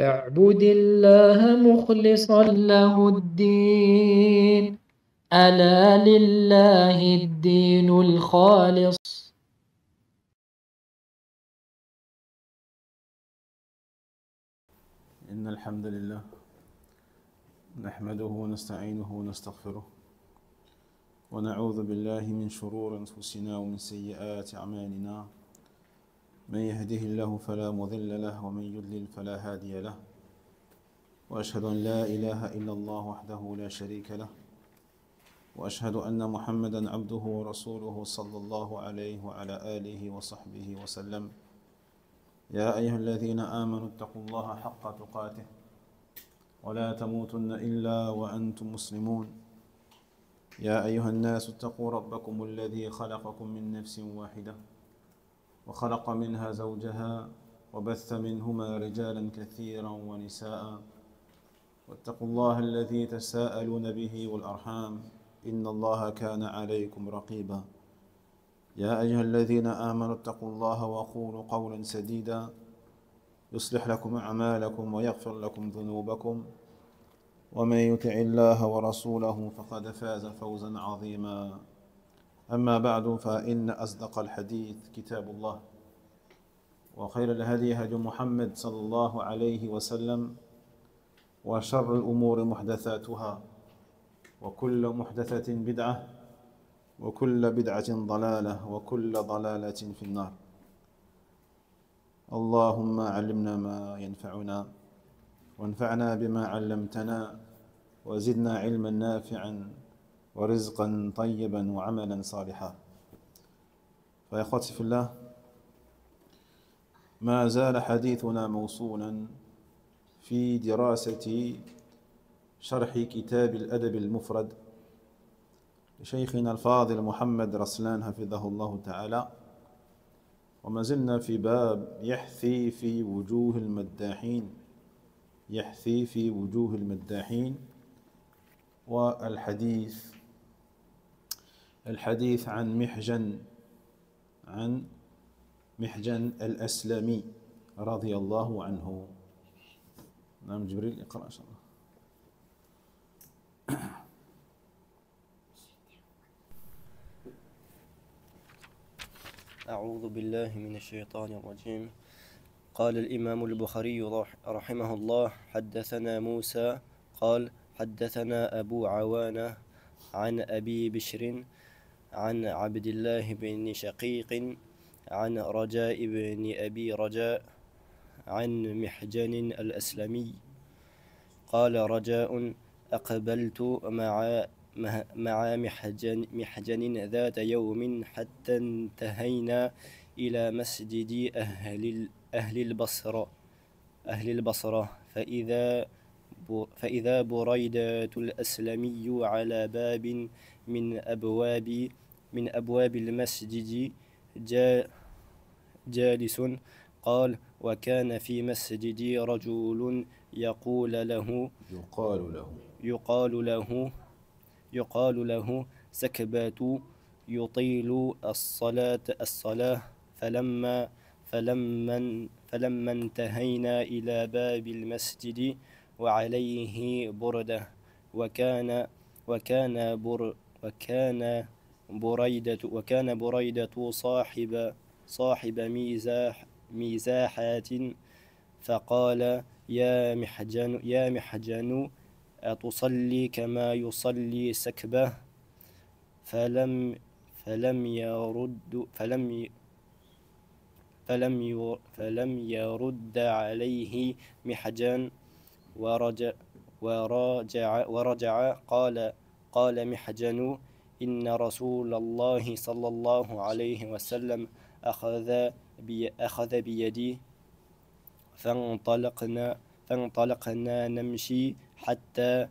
فاعبد الله مخلصا له الدين، ألا لله الدين الخالص. إن الحمد لله نحمده ونستعينه ونستغفره ونعوذ بالله من شرور أنفسنا ومن سيئات أعمالنا. من يهده الله فلا مضل له ومن يضلل فلا هادي له، وأشهد أن لا إله إلا الله وحده لا شريك له، وأشهد أن محمدا عبده ورسوله صلى الله عليه وعلى آله وصحبه وسلم. يا أيها الذين آمنوا اتقوا الله حق تقاته ولا تموتن إلا وأنتم مسلمون. يا أيها الناس اتقوا ربكم الذي خلقكم من نفس واحدة وخلق منها زوجها وبث منهما رجالا كثيرا ونساء، واتقوا الله الذي تساءلون به والأرحام إن الله كان عليكم رقيبا. يا أيها الذين آمنوا اتقوا الله وقولوا قولا سديدا يصلح لكم أعمالكم ويغفر لكم ذنوبكم، ومن يطع الله ورسوله فقد فاز فوزا عظيما. أما بعد، فإن أصدق الحديث كتاب الله، وخير الهدي هدي محمد صلى الله عليه وسلم، وشر الأمور محدثاتها، وكل محدثة بدعة، وكل بدعة ضلالة، وكل ضلالة في النار. اللهم علمنا ما ينفعنا وانفعنا بما علمتنا وزدنا علما نافعا ورزقا طيبا وعملا صالحا. فيا اخوتي في الله، ما زال حديثنا موصولا في دراسة شرح كتاب الأدب المفرد لشيخنا الفاضل محمد رسلان حفظه الله تعالى، وما زلنا في باب يحثي في وجوه المداحين، يحثي في وجوه المداحين. والحديث عن محجن الأسلمي رضي الله عنه. نعم جبريل، اقرأ إن شاء الله. أعوذ بالله من الشيطان الرجيم. قال الإمام البخاري رحمه الله: حدثنا موسى قال حدثنا أبو عوانة عن أبي بشر عن عبد الله بن شقيق عن رجاء بن أبي رجاء عن محجن الأسلمي قال: رجاء أقبلت مع محجن ذات يوم حتى انتهينا إلى مسجد أهل البصرة فإذا بريدة الأسلمي على باب من أبواب المسجد جالس. قال: وكان في مسجد رجل يقال له سكبة يطيل الصلاة. فلما انتهينا إلى باب المسجد وعليه بردة، وكان بريدة صاحب ميزاحات، فقال: يا محجن أتصلي كما يصلي سكبة؟ فلم يرد عليه محجن ورجع. قال محجن: إن رسول الله صلى الله عليه وسلم أخذ بيدي، فانطلقنا نمشي حتى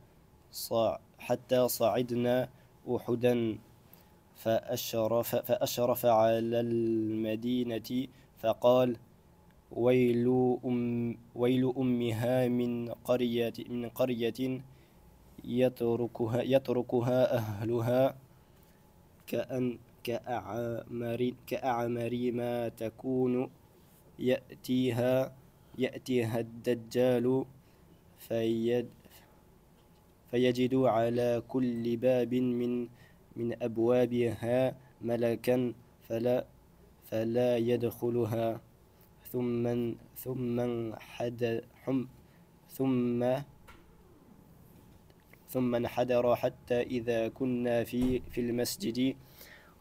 صعدنا أحدا، فأشرف على المدينة فقال: ويل أمها من قرية يتركها أهلها كأعمر ما تكون يأتيها الدجال فيجد على كل باب من أبوابها ملكا فلا يدخلها ثم انحدر حتى إذا كنا في المسجد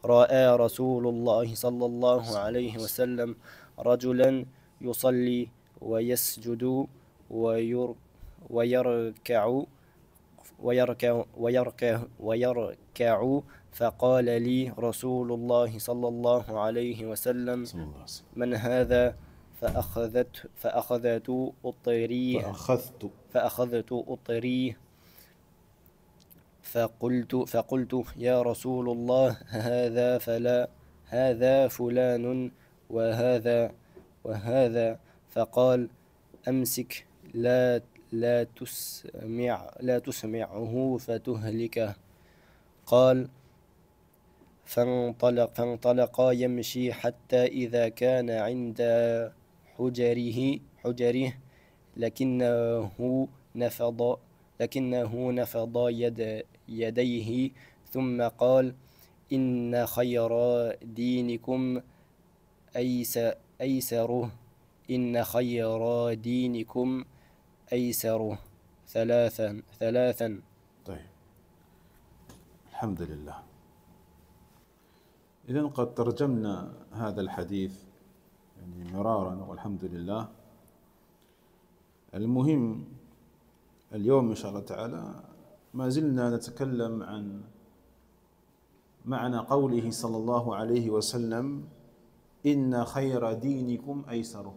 رأى رسول الله صلى الله عليه وسلم رجلا يصلي ويسجد ويركع فقال لي رسول الله صلى الله عليه وسلم من هذا؟ فأخذت أطريه فقلت يا رسول الله هذا فلان وهذا فقال أمسك لا تسمعه فتهلكه. قال فانطلقا يمشي حتى إذا كان عند حجره لكنه نفض يديه ثم قال إن خير دينكم أيسره ثلاثا. طيب، الحمد لله. إذن قد ترجمنا هذا الحديث يعني مرارا والحمد لله. المهم اليوم إن شاء الله تعالى ما زلنا نتكلم عن معنى قوله صلى الله عليه وسلم إن خير دينكم أيسره،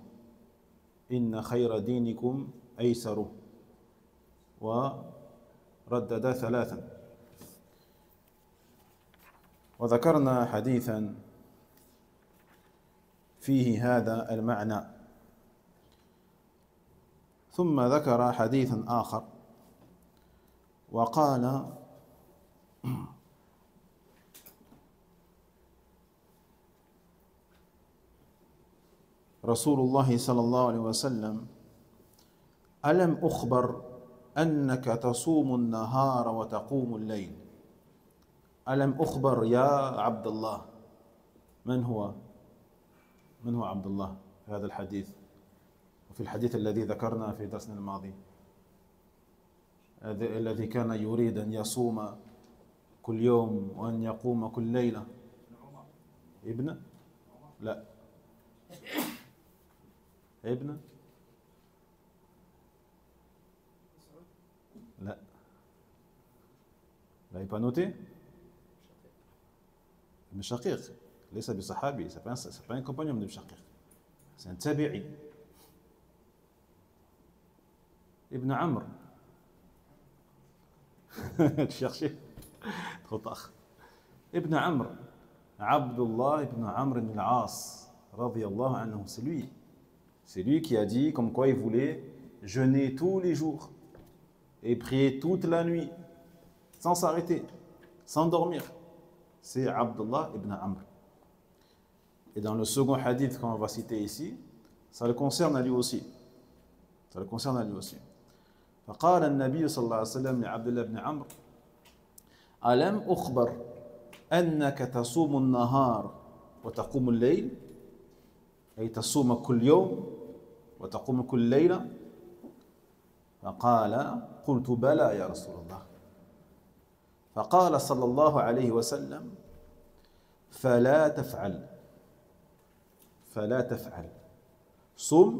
إن خير دينكم أيسره، وردد ثلاثا. وذكرنا حديثا فيه هذا المعنى، ثم ذكر حديثا آخر وقال رسول الله صلى الله عليه وسلم ألم أخبر أنك تصوم النهار وتقوم الليل؟ ألم أخبر يا عبد الله؟ من هو عبد الله في هذا الحديث وفي الحديث الذي ذكرنا في درسنا الماضي، الذي كان يريد أن يصوم كل يوم وأن يقوم كل ليلة؟ لا ابن لا pas noté. ابن شقيق ليس بصحابي، c'est pas un compagnon de شقيق، c'est un tabi'i. ابن عمرو cherchez trop tard. ابن عمرو، عبد الله ابن عمرو بن العاص رضي الله عنه، c'est lui qui a dit comme quoi il voulait jeûner tous les jours et prier toute la nuit sans s'arrêter, sans dormir. C'est Abdullah ibn Amr. Et dans le second hadith qu'on va citer ici, ça le concerne à lui aussi. فقال النبي صلى الله عليه وسلم لعبد الله بن عمرو ألم أخبر أنك تصوم النهار وتقوم الليل، أي تصوم كل يوم وتقوم كل ليلة؟ فقال قلت بلى يا رسول الله. فقال صلى الله عليه وسلم فلا تفعل، صم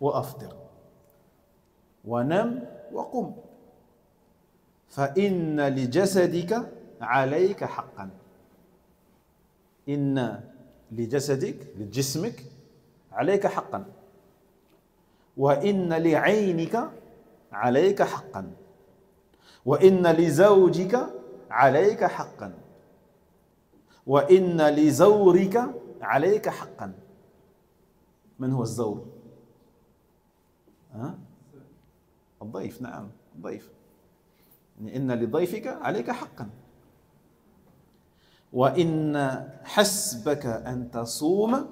وأفطر ونم وقم، فإن لجسدك عليك حقا. إن لجسمك عليك حقا، وإن لعينك عليك حقا، وإن لزوجك عليك حقا، وإن لزورك عليك حقا. من هو الزور؟ الضيف. نعم، الضيف. إن لضيفك عليك حقا. وإن حسبك أن تصوم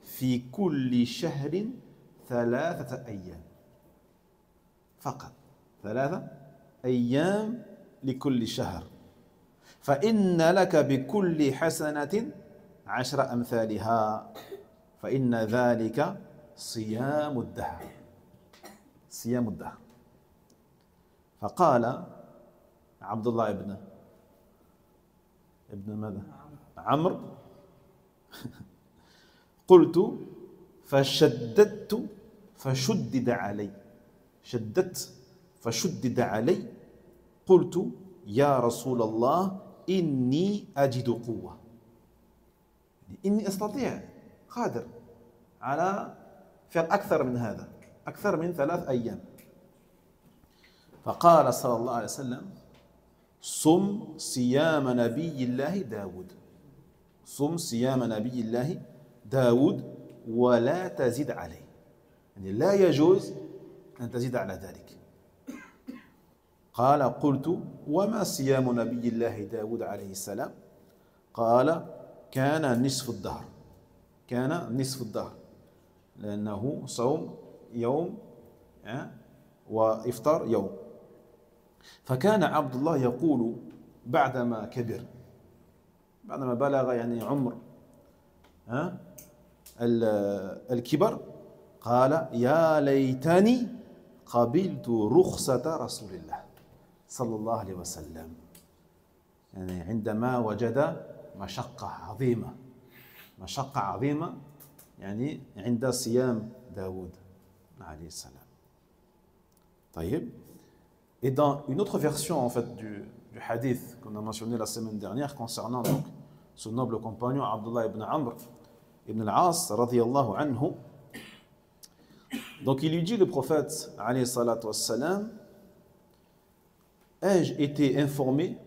في كل شهر 3 أيام فقط 3 أيام لكل شهر فإن لك بكل حسنة 10 أمثالها فإن ذلك صيام الدهر صيام الدهر فقال عبد الله ابن ماذا؟ عمرو قلت فشددت فشدد علي شددت فشدد علي قلت يا رسول الله إني أجد قوة إني أستطيع قادر على فعل أكثر من هذا أكثر من 3 أيام فقال صلى الله عليه وسلم صم صيام نبي الله داود صم صيام نبي الله داود ولا تزد عليه يعني لا يجوز أن تزيد على ذلك قال قلت وما صيام نبي الله داود عليه السلام قال كان نصف الدهر كان نصف الدهر لأنه صوم يوم وإفطار يوم فكان عبد الله يقول بعدما كبر بعدما بلغ يعني عمر الكبر قال يا ليتني قبلت رخصة رسول الله صلى الله عليه وسلم يعني عندما وجد مشقة عظيمة يعني عند صيام داود عليه السلام طيب. Et dans une autre version en fait du hadith qu'on a mentionné la semaine dernière concernant donc ce noble compagnon Abdullah ibn Amr ibn al-As radiyallahu anhu, donc il lui dit le prophète alayhi salatu wassalam, ai-je été informé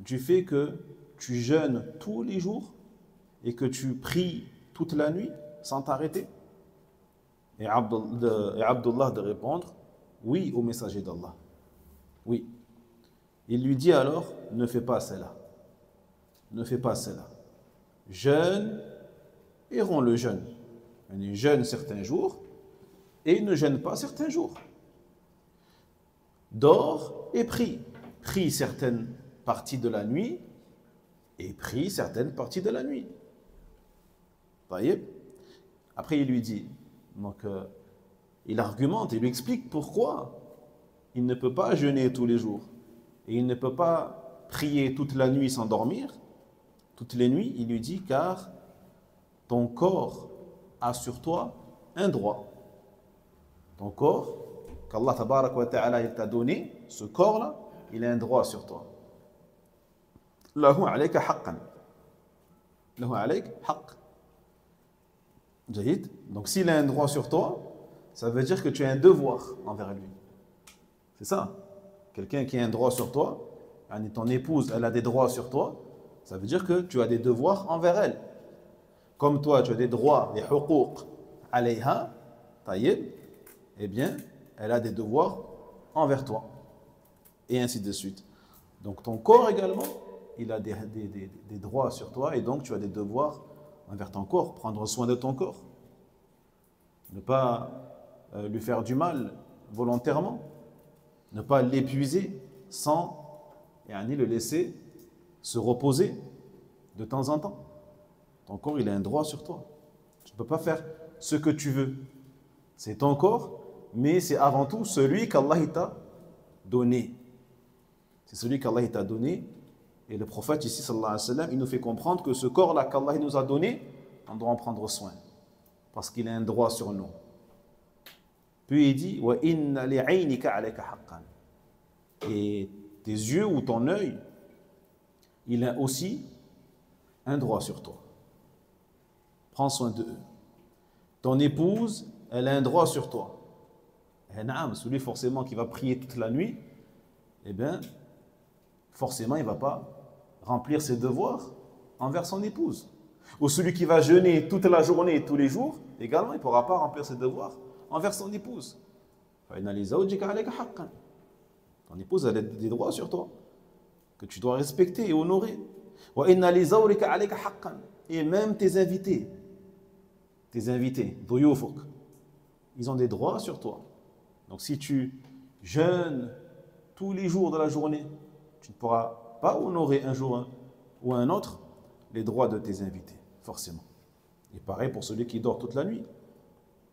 du fait que tu jeûnes tous les jours et que tu pries toute la nuit sans t'arrêter? Et Abdullah de répondre oui au messager d'Allah. Oui. Il lui dit alors, ne fais pas cela. Ne fais pas cela. Jeûne et romps le jeûne. Il jeûne certains jours et il ne jeûne pas certains jours. Dors et prie. Prie certaines parties de la nuit et prie certaines parties de la nuit. Voyez? Après il lui dit, donc il argumente, il lui explique pourquoi il ne peut pas jeûner tous les jours et il ne peut pas prier toute la nuit sans dormir, toutes les nuits. Il lui dit car ton corps a sur toi un droit. Ton corps, qu'Allah tabarak wa ta'ala t'a donné, ce corps-là, il a un droit sur toi. Lahu alayka haqqan. Lahu alayka haqq. Jahid. Donc s'il a un droit sur toi, ça veut dire que tu as un devoir envers lui. C'est ça. Quelqu'un qui a un droit sur toi, ton épouse, elle a des droits sur toi, ça veut dire que tu as des devoirs envers elle. Comme toi, tu as des droits, des huquq alayha, taïb, eh bien, elle a des devoirs envers toi. Et ainsi de suite. Donc ton corps également, il a des droits sur toi et donc tu as des devoirs envers ton corps. Prendre soin de ton corps. Ne pas lui faire du mal volontairement. Ne pas l'épuiser sans le laisser se reposer de temps en temps. Ton corps, il a un droit sur toi. Tu ne peux pas faire ce que tu veux. C'est ton corps, mais c'est avant tout celui qu'Allah t'a donné. C'est celui qu'Allah t'a donné. Et le prophète ici, sallallahu alayhi wa sallam, il nous fait comprendre que ce corps-là qu'Allah nous a donné, on doit en prendre soin. Parce qu'il a un droit sur nous. Puis il dit wa inna li'aynika alayka haqqan. Et tes yeux ou ton œil, il a aussi un droit sur toi. Prends soin d'eux. Ton épouse, elle a un droit sur toi. Celui forcément qui va prier toute la nuit, eh bien, forcément, il ne va pas remplir ses devoirs envers son épouse. Ou celui qui va jeûner toute la journée et tous les jours, également, il ne pourra pas remplir ses devoirs envers son épouse. Ton épouse a des droits sur toi que tu dois respecter et honorer. Et même tes invités. tes invités, ضيوفك, ils ont des droits sur toi. Donc si tu jeûnes tous les jours de la journée, tu ne pourras pas honorer un jour ou un autre les droits de tes invités, forcément. Et pareil pour celui qui dort toute la nuit,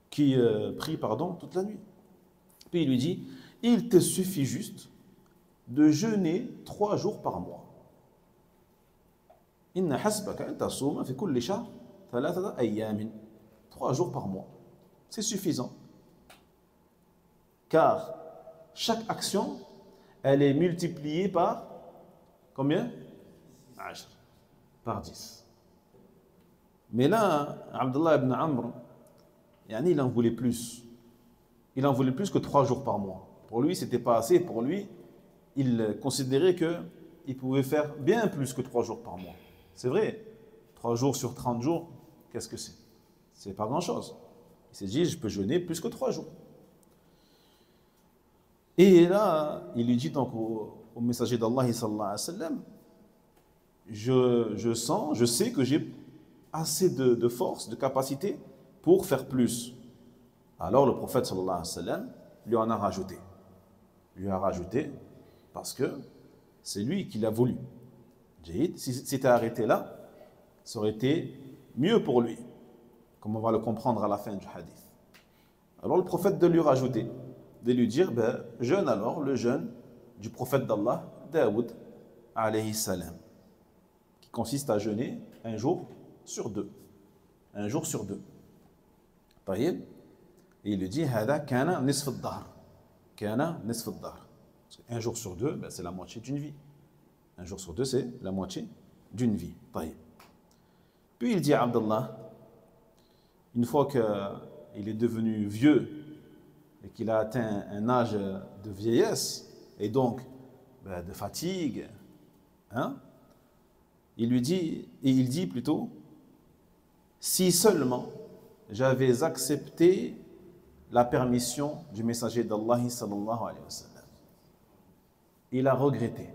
qui prie, toute la nuit. Puis il lui dit, il te suffit juste de jeûner 3 jours par mois. Inna hasbaka an tasuma fi kulli shahr 3 ayyamin. 3 jours par mois. C'est suffisant. Car chaque action, elle est multipliée par combien? 10. Par 10. Mais là, Abdullah ibn Amr, il en voulait plus. Il en voulait plus que 3 jours par mois. Pour lui, ce n'était pas assez. Pour lui, il considérait qu'il pouvait faire bien plus que 3 jours par mois. C'est vrai, 3 jours sur 30 jours, qu'est-ce que c'est? C'est pas grand-chose. Il s'est dit, je peux jeûner plus que 3 jours. Et là, il lui dit donc au messager d'Allah, sallallahu alayhi wa sallam, je sais que j'ai assez de force, de capacité pour faire plus. Alors le prophète sallallahu alayhi wa sallam lui en a rajouté. Lui a rajouté parce que c'est lui qui l'a voulu. Si tu as arrêté là, ça aurait été mieux pour lui, comme on va le comprendre à la fin du hadith. Alors le prophète de lui rajouter, de lui dire, jeûne alors le jeûne du prophète d'Allah, Daoud, alayhi salam, qui consiste à jeûner un jour sur 2. Un jour sur 2. Et il lui dit, Hada kana nisf ad-dahr. Kana nisf ad-dahr. Un jour sur 2, c'est la moitié d'une vie. Un jour sur 2, c'est la moitié d'une vie. Puis il dit à Abdullah, une fois qu'il est devenu vieux et qu'il a atteint un âge de vieillesse et donc de fatigue, il dit plutôt, si seulement j'avais accepté la permission du messager d'Allah sallallahu alayhi wa sallam. Il a regretté.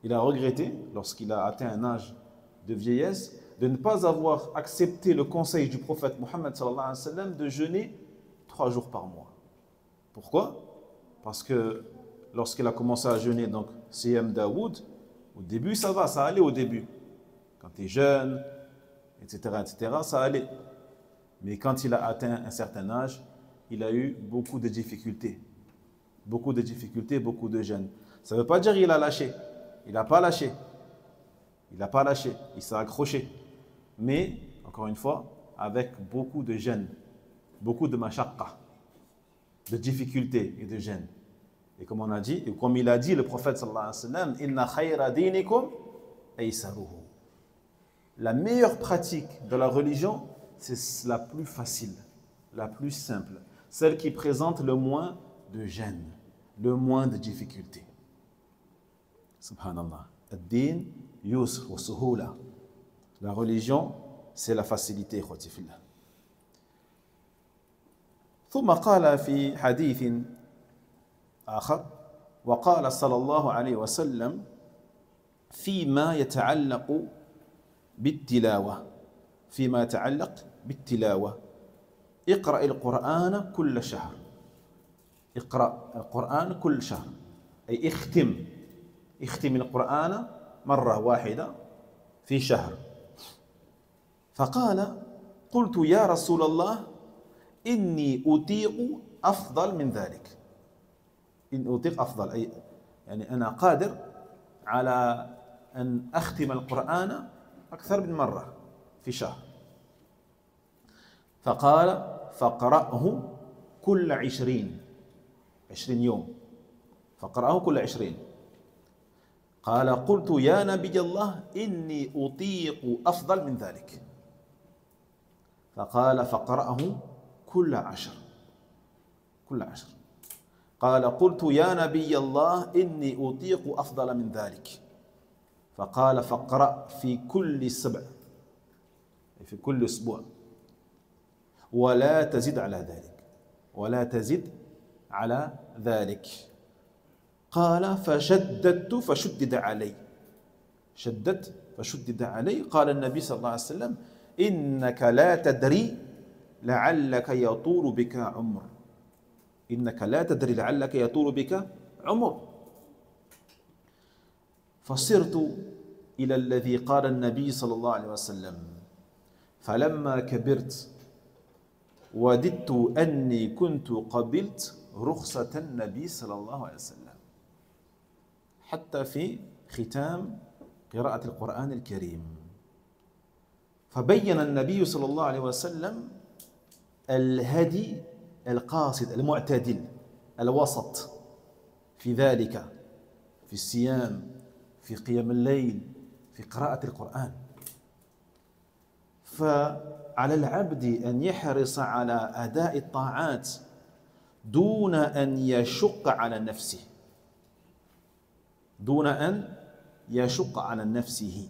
Il a regretté, lorsqu'il a atteint un âge de vieillesse, de ne pas avoir accepté le conseil du prophète Muhammad sallallahu alayhi wa sallam de jeûner 3 jours par mois. Pourquoi? Parce que lorsqu'il a commencé à jeûner, donc Siyam Daoud, au début ça va, ça allait au début. Quand tu es jeune, etc., ça allait. Mais quand il a atteint un certain âge, il a eu beaucoup de difficultés. Beaucoup de difficultés, beaucoup de jeûnes. Ça ne veut pas dire qu'il a lâché. Il n'a pas lâché. Il n'a pas lâché. Il s'est accroché. Mais, encore une fois, avec beaucoup de jeûnes, beaucoup de mashaqqa, de difficultés et de jeûnes. Et comme on a dit, et comme il a dit le prophète sallallahu alayhi wa sallam, Inna khayra dinikum aysaruhu. La meilleure pratique de la religion, c'est la plus facile, la plus simple, celle qui présente le moins de gêne, le moins de difficultés. Subhanallah. Ad-din yusr wa suhula. La religion, c'est la facilité. ثم قال في حديث آخر وقال صلى الله عليه وسلم فيما يتعلق بالتلاوة اقرأ القرآن كل شهر اقرأ القرآن كل شهر أي اختم القرآن مرة واحدة في شهر فقال قلت يا رسول الله إني أطيق أفضل من ذلك إن أطيق أفضل أي يعني أنا قادر على أن أختم القرآن أكثر من مرة في شهر فقال فاقرأه كل 20 يوم فاقرأه كل 20 قال قلت يا نبي الله إني أطيق أفضل من ذلك فقال فاقرأه كل 10 قال قلت يا نبي الله إني أطيق أفضل من ذلك فقال فاقرأ في كل 7 في كل أسبوع ولا تزد على ذلك قال فشددت فشدد علي قال النبي صلى الله عليه وسلم إنك لا تدري لعلك يطول بك عمر. إنك لا تدري لعلك يطول بك عمر. فصرت إلى الذي قال النبي صلى الله عليه وسلم فلما كبرت وددت أني كنت قبلت رخصة النبي صلى الله عليه وسلم. حتى في ختام قراءة القرآن الكريم فبين النبي صلى الله عليه وسلم الهدي القاصد المعتدل الوسط في ذلك، في الصيام، في قيام الليل، في قراءة القرآن. فعلى العبد أن يحرص على أداء الطاعات دون أن يشق على نفسه، دون أن يشق على نفسه،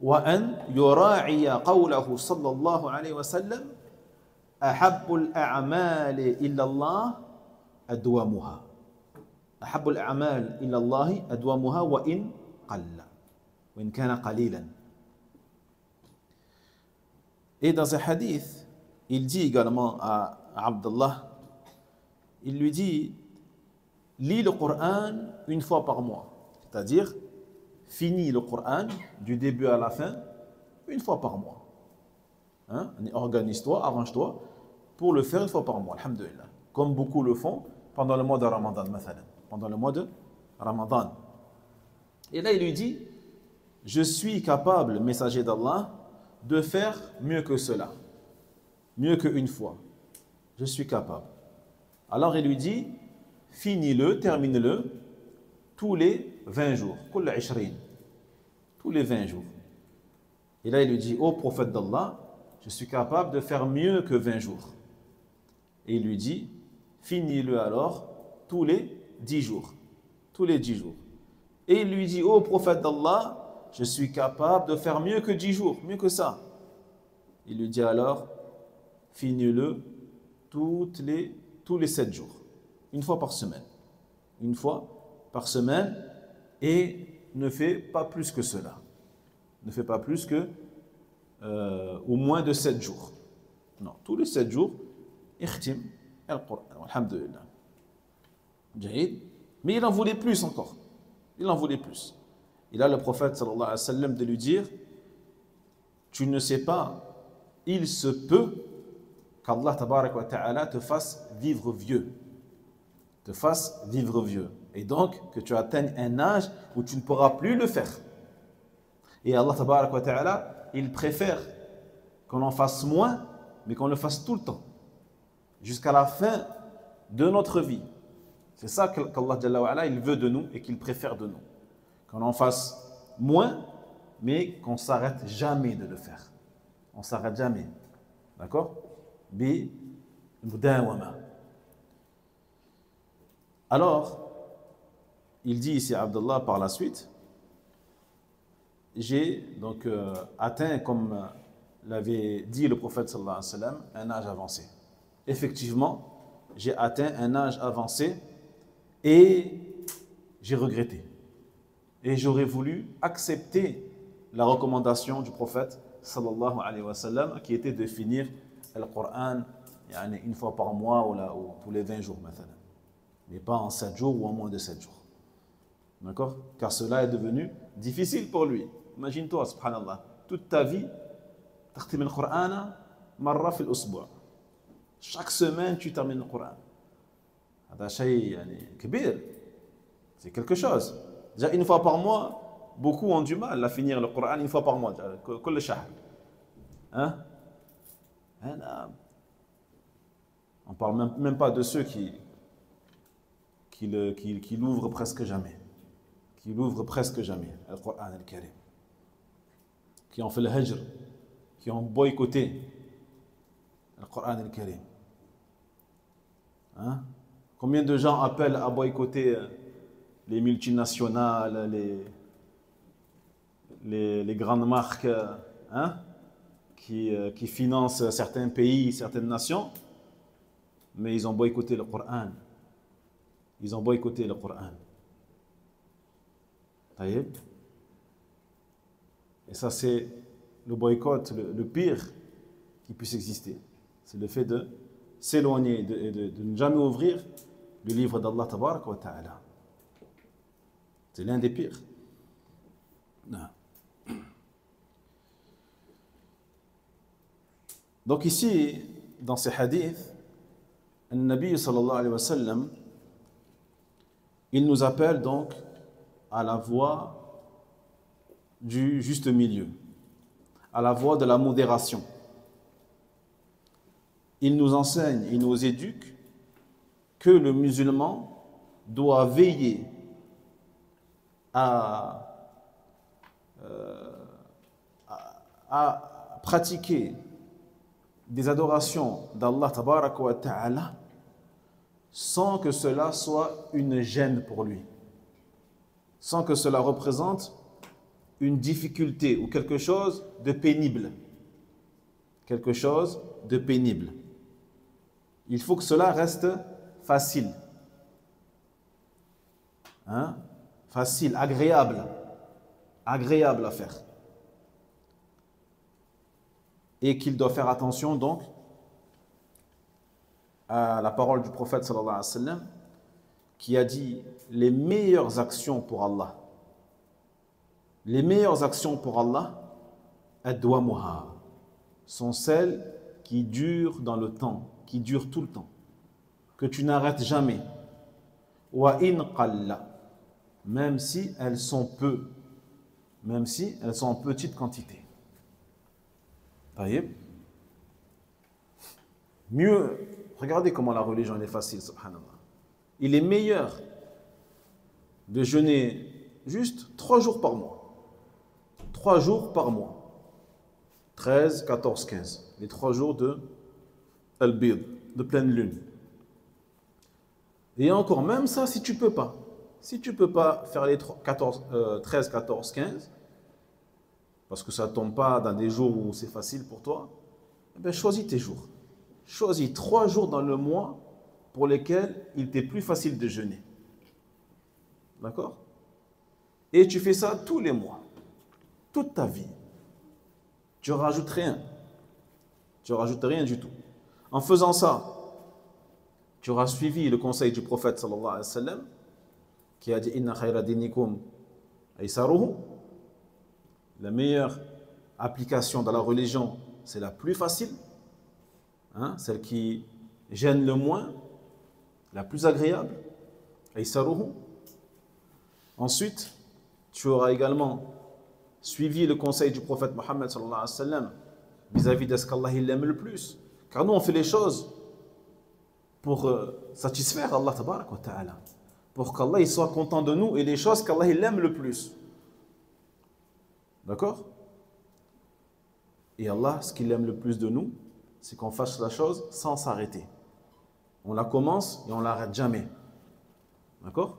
وأن يراعي قوله صلى الله عليه وسلم أحب الأعمال إلى الله أدومها. أحب الأعمال إلى الله أدومها وإن قل، وإن كان قليلا. Et dans un hadith, il dit également à Abdullah, il lui dit, lis le Coran une fois par mois. C'est-à-dire, finis le Coran du début à la fin, une fois par mois. Hein? Organise-toi, arrange-toi pour le faire une fois par mois, alhamdulillah. Comme beaucoup le font pendant le mois de Ramadan, pendant le mois de Ramadan. Et là, il lui dit, je suis capable, messager d'Allah, de faire mieux que cela, mieux qu'une fois. Je suis capable. Alors il lui dit, finis-le, termine-le, tous les 20 jours, tous les 20 jours. Et là il lui dit, ô prophète d'Allah, je suis capable de faire mieux que 20 jours. Et il lui dit, finis-le alors tous les 10 jours, tous les 10 jours. Et il lui dit, ô prophète d'Allah, je suis capable de faire mieux que 10 jours, mieux que ça. Il lui dit alors, finis-le tous les 7 jours, une fois par semaine. Une fois par semaine, et ne fais pas plus que cela. Ne fais pas plus que au moins de 7 jours. Non, tous les 7 jours, ikhtim al-Qur'an, alhamdulillah. Mais il en voulait plus encore. Il en voulait plus. Et là, le prophète sallallahu alayhi wa sallam de lui dire, tu ne sais pas, il se peut qu'Allah tabarak wa ta'ala te fasse vivre vieux. Te fasse vivre vieux. Et donc, que tu atteignes un âge où tu ne pourras plus le faire. Et Allah tabarak wa ta'ala, il préfère qu'on en fasse moins, mais qu'on le fasse tout le temps. Jusqu'à la fin de notre vie. C'est ça qu'Allah Jalla wa Ala, il veut de nous et qu'il préfère de nous. Qu'on en fasse moins, mais qu'on ne s'arrête jamais de le faire. On ne s'arrête jamais. D'accord? Alors, il dit ici, Abdullah, par la suite, j'ai donc atteint, comme l'avait dit le prophète sallallahu alayhi wa sallam, un âge avancé. Effectivement, j'ai atteint un âge avancé et j'ai regretté. Et j'aurais voulu accepter la recommandation du prophète sallallahu alayhi wa sallam qui était de finir le Coran une fois par mois ou tous les 20 jours maintenant. Mais pas en 7 jours ou en moins de 7 jours. D'accord? Car cela est devenu difficile pour lui. Imagine-toi, subhanallah, toute ta vie, تختم القرآن مرة في الأسبوع. Chaque semaine, tu termines le Coran. هذا شيء كبير. C'est quelque chose. Déjà une fois par mois, beaucoup ont du mal à finir le Coran une fois par mois. كل شهر. Hein? On ne parle même pas de ceux qui l'ouvrent presque jamais. Qui l'ouvrent presque jamais, le Coran al-Karim. Qui ont fait le hajr, qui ont boycotté le Coran al-Karim. Hein? Combien de gens appellent à boycotter les multinationales, les grandes marques hein, qui financent certains pays, certaines nations, mais ils ont boycotté le Coran. Ils ont boycotté le Coran. Taïeb. Et ça, c'est le boycott, le pire qui puisse exister. C'est le fait de s'éloigner, de ne jamais ouvrir le livre d'Allah Tabaraka wa Ta'ala. C'est l'un des pires. Non. Donc ici, dans ces hadiths, le Nabi sallallahu alayhi wa sallam, il nous appelle donc à la voie du juste milieu, à la voie de la modération. Il nous enseigne, il nous éduque que le musulman doit veiller à pratiquer des adorations d'Allah Tabaraka wa Ta'ala sans que cela soit une gêne pour lui, sans que cela représente une difficulté ou quelque chose de pénible. Quelque chose de pénible. Il faut que cela reste facile. Hein? Facile, agréable. Agréable à faire. Et qu'il doit faire attention donc à la parole du prophète sallallahu alayhi wa sallam qui a dit les meilleures actions pour Allah. Les meilleures actions pour Allah, adwamuha, sont celles qui durent dans le temps, qui durent tout le temps, que tu n'arrêtes jamais. Wa in qalla, même si elles sont peu, même si elles sont en petite quantité. Taïeb. Mieux, regardez comment la religion est facile, subhanallah. Il est meilleur de jeûner juste 3 jours par mois. 3 jours par mois. 13, 14, 15. Les 3 jours de al-bid, de pleine lune. Et encore, même ça, si tu ne peux pas. Si tu ne peux pas faire les 13, 14, 15, parce que ça ne tombe pas dans des jours où c'est facile pour toi, eh bien, choisis tes jours. Choisis 3 jours dans le mois pour lesquels il t'est plus facile de jeûner. D'accord? Et tu fais ça tous les mois, toute ta vie. Tu ne rajoutes rien. Tu ne rajoutes rien du tout. En faisant ça, tu auras suivi le conseil du prophète sallallahu alayhi wa sallam qui a dit « Inna khayra dinikum aysaruhu » La meilleure application dans la religion, c'est la plus facile, hein, celle qui gêne le moins, la plus agréable. Aysaruhu. Ensuite, tu auras également suivi le conseil du prophète Mohammed sallallahu alayhi wa sallam vis-à-vis de ce qu'Allah il aime le plus. Car nous, on fait les choses pour satisfaire Allah tabaraka wa ta'ala, pour qu'Allah il soit content de nous et les choses qu'Allah il aime le plus. D'accord? Et Allah, ce qu'il aime le plus de nous, c'est qu'on fasse la chose sans s'arrêter. On la commence et on ne l'arrête jamais. D'accord?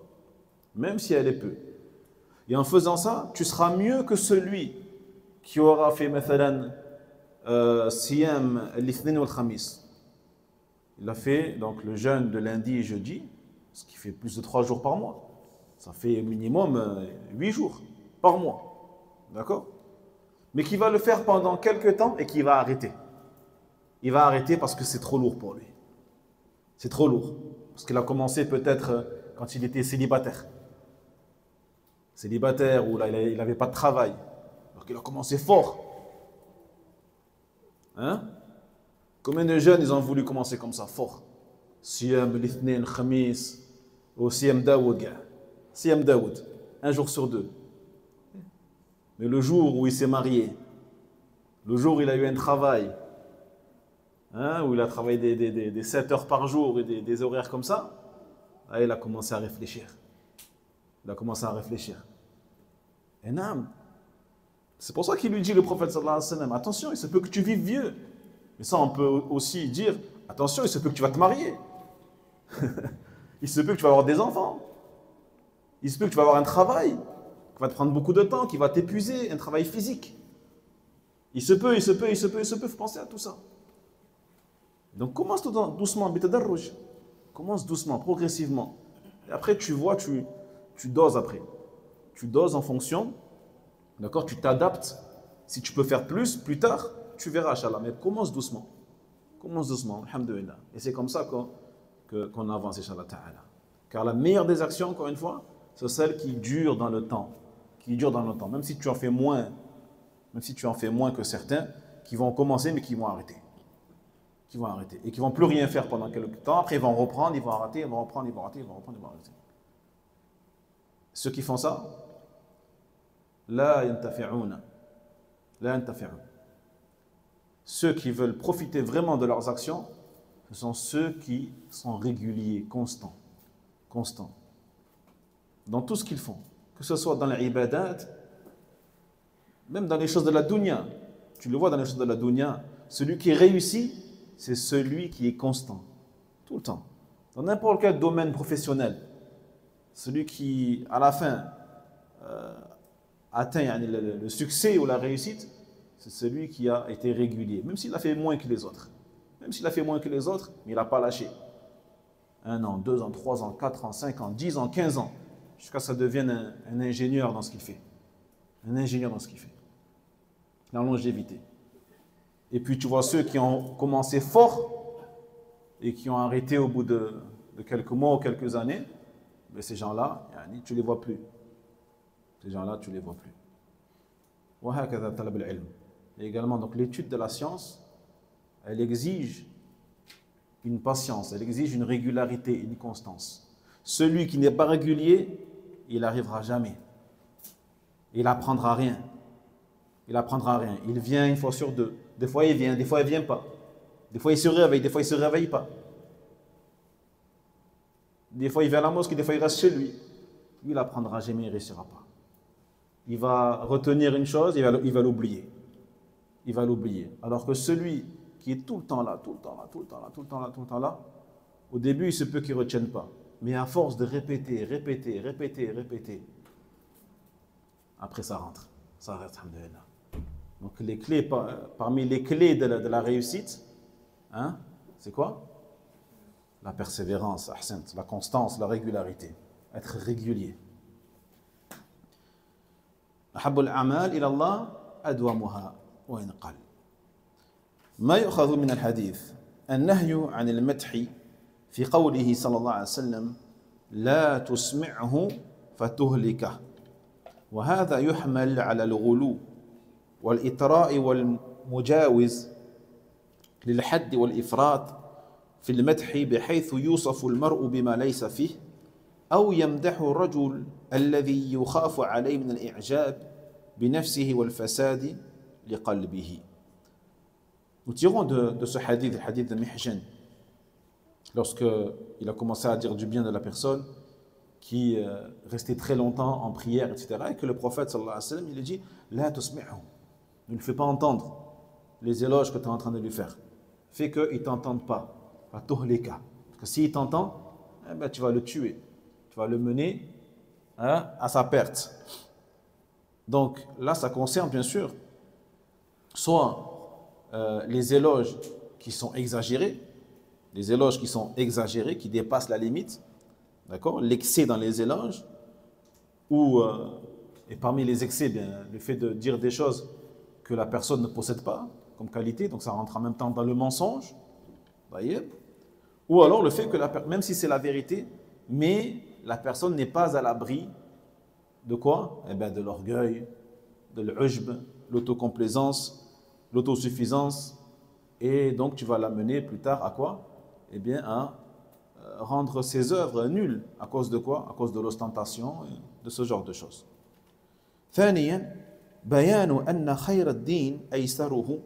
Même si elle est peu. Et en faisant ça, tu seras mieux que celui qui aura fait, mathalan, siyam al-ithnin wal-khamis. Il a fait donc le jeûne de lundi et jeudi, ce qui fait plus de 3 jours par mois. Ça fait minimum 8 jours par mois. D'accord? Mais qui va le faire pendant quelques temps et qui va arrêter. Il va arrêter parce que c'est trop lourd pour lui. C'est trop lourd. Parce qu'il a commencé peut-être quand il était célibataire. Célibataire où là, il n'avait pas de travail. Alors qu'il a commencé fort. Hein? Combien de jeunes ils ont voulu commencer comme ça, fort? Siyam, l'ithnin, khamis, ou Siyam Daoud. Siyam Daoud, 1 jour sur 2. Mais le jour où il s'est marié, le jour où il a eu un travail, hein, où il a travaillé des 7 heures par jour et des horaires comme ça, là, il a commencé à réfléchir. Il a commencé à réfléchir. Et non, c'est pour ça qu'il lui dit, le prophète sallallahu alayhi wa sallam, attention, il se peut que tu vives vieux. Mais ça, on peut aussi dire, attention, il se peut que tu vas te marier. Il se peut que tu vas avoir des enfants. Il se peut que tu vas avoir un travail qui va te prendre beaucoup de temps, qui va t'épuiser, un travail physique. Il se peut, il faut penser à tout ça. Donc commence tout doucement, bitadarruj. Commence doucement, progressivement. Et après, tu vois, tu doses après. Tu doses en fonction, d'accord? Tu t'adaptes Si tu peux faire plus tard, tu verras, Inch'Allah. Mais commence doucement. Commence doucement, alhamdoulilah. Et c'est comme ça qu'on avance, Inch'Allah ta'ala. Car la meilleure des actions, encore une fois, c'est celle qui dure dans le temps. Qui dure dans le temps. Même si tu en fais moins que certains qui vont commencer, mais qui vont arrêter. Qui vont arrêter. Et qui vont plus rien faire pendant quelques temps. Après, ils vont reprendre, ils vont arrêter, ils vont reprendre, ils vont arrêter, ils vont reprendre, ils vont arrêter. Ceux qui font ça, la yantafi'ouna. La yantafi'ouna. Ceux qui veulent profiter vraiment de leurs actions, ce sont ceux qui sont réguliers, constants. Constants. Dans tout ce qu'ils font. Que ce soit dans les ibadat, même dans les choses de la dunya. Tu le vois dans les choses de la dunya. Celui qui réussit, c'est celui qui est constant. Tout le temps. Dans n'importe quel domaine professionnel. Celui qui, à la fin, atteint le succès ou la réussite, c'est celui qui a été régulier. Même s'il a fait moins que les autres. Même s'il a fait moins que les autres, mais il n'a pas lâché. 1 an, 2 ans, 3 ans, 4 ans, 5 ans, 10 ans, 15 ans. Jusqu'à ce que ça devienne un ingénieur dans ce qu'il fait. Un ingénieur dans ce qu'il fait. La longévité. Et puis tu vois ceux qui ont commencé fort et qui ont arrêté au bout de quelques mois ou quelques années, mais ces gens-là, tu ne les vois plus. Ces gens-là, tu ne les vois plus. Et également, donc l'étude de la science, elle exige une patience, elle exige une régularité, une constance. Celui qui n'est pas régulier, il n'arrivera jamais. Il n'apprendra rien. Il n'apprendra rien. Il vient une fois sur deux. Des fois il vient, des fois il ne vient pas. Des fois il se réveille, des fois il ne se réveille pas. Des fois il vient à la mosquée, des fois il reste chez lui. Lui, il n'apprendra jamais, il ne réussira pas. Il va retenir une chose, il va l'oublier. Il va l'oublier. Alors que celui qui est tout le temps là, tout le temps là, tout le temps là, tout le temps là, tout le temps là, au début, il se peut qu'il ne retienne pas. Mais à force de répéter, après ça rentre. Ça reste, alhamdoulilah. Donc les clés, parmi les clés de la réussite, hein, c'est quoi? La persévérance, la constance, la régularité. Être régulier. أحب الأعمال إلى الله أدومها وإن قل. ما يؤخذ من الحديث النهي عن المدح في قوله صلى الله عليه وسلم لا تسمعه فتهلكه وهذا يحمل على الغلو والإطراء والمجاوز للحد والإفراط في المدح بحيث يوصف المرء بما ليس فيه أو يمدح الرجل الذي يخاف عليه من الإعجاب بنفسه والفساد لقلبه. Nous tirons de ce hadith, le hadith de Mihjan, lorsqu'il a commencé à dire du bien de la personne qui restait très longtemps en prière, etc. Et que le prophète, sallallahu alayhi wa sallam, il a dit « La tusmi'hu » ne lui fais pas entendre les éloges que tu es en train de lui faire. Fais qu'il ne t'entende pas. « Fatuhlika » Parce que s'il t'entend, eh ben, tu vas le tuer. Tu vas le mener à sa perte. Donc là, ça concerne bien sûr soit les éloges qui sont exagérés, qui dépassent la limite, d'accord, l'excès dans les éloges, ou, et parmi les excès, bien, le fait de dire des choses que la personne ne possède pas comme qualité, donc ça rentre en même temps dans le mensonge, voyez, ou alors le fait que, même si c'est la vérité, mais la personne n'est pas à l'abri de quoi? Eh bien, de l'orgueil, de l'ujb, l'autocomplaisance, l'autosuffisance, et donc tu vas l'amener plus tard à quoi? Eh bien, à rendre ses œuvres nulles. À cause de quoi? À cause de l'ostentation, de ce genre de choses. ثانيا بيان أن خير الدين أيسره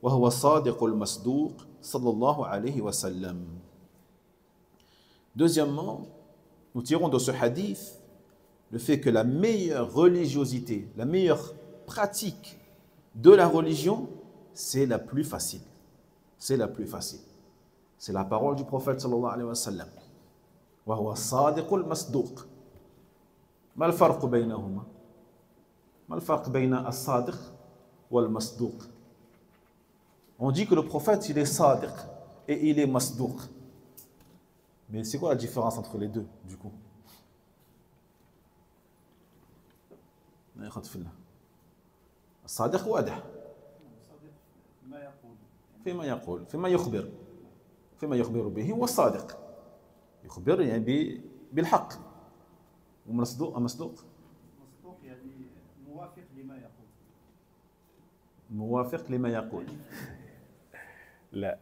وهو الصادق المصدوق صلى الله عليه وسلم. Deuxièmement, nous tirons de ce hadith le fait que la meilleure religiosité, la meilleure pratique de la religion, c'est la plus facile. C'est la plus facile. C'est la parole du prophète sallallahu alayhi wa sallam. وهو الصادق المصدوق. ما الفرق بينهما؟ ما الفرق بين الصادق والمصدوق? On dit que le prophète, il est sadiq et il est masdouq. Mais c'est quoi la différence entre les deux, du coup? الصادق واضح فيما يخبر به هو الصادق. يخبر يعني بالحق. ومصدوق يعني موافق لما يقول. موافق لما يقول. لا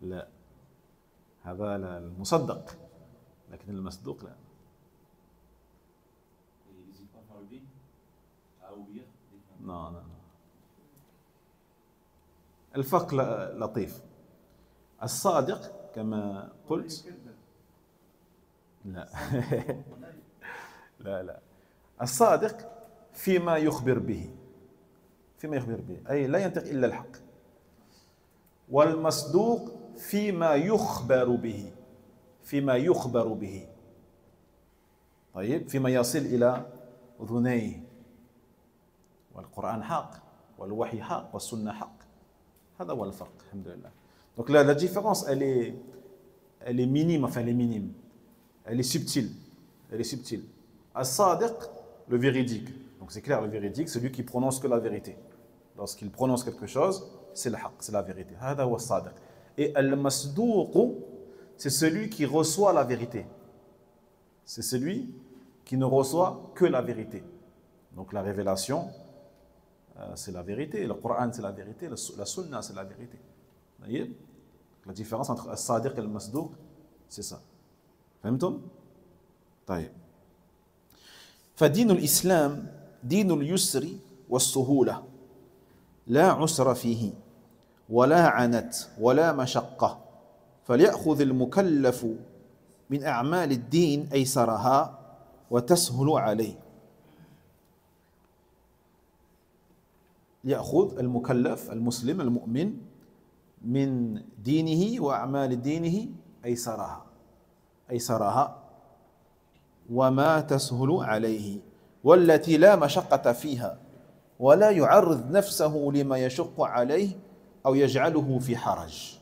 لا، هذا المصدق، لكن المصدوق لا. لا. الفرق لطيف. الصادق كما قلت لا لا الصادق فيما يخبر به أي لا ينطق إلا الحق. والمصدوق فيما يخبر به طيب، فيما يصل إلى أذنيه. والقرآن حق، والوحي حق، والسنة حق. هذا هو الفرق. الحمد لله. Donc la différence elle est minime, enfin elle est minime. Elle est subtile. As-Sadiq, le véridique. Donc c'est clair, le véridique, celui qui prononce que la vérité. Lorsqu'il prononce quelque chose, c'est le haq, c'est la vérité. هذا هو الصادق. Et al-masdouq, c'est celui qui reçoit la vérité. C'est celui qui ne reçoit que la vérité. Donc la révélation, c'est la vérité. Le Coran, c'est la vérité. La sunna, c'est la vérité. Vous voyez? La différence entre al-sadiq et al-masdouq, c'est ça. فهمتم؟ طيب. فدين الإسلام دين اليسر والسهولة، لا عسر فيه ولا عنت ولا مشقة، فليأخذ المكلف من أعمال الدين أيسرها وتسهل عليه. يأخذ المكلف المسلم المؤمن من دينه وأعمال دينه أيسرها وما تسهل عليه، والتي لا مشقة فيها، ولا يعرض نفسه لما يشق عليه أو يجعله في حرج،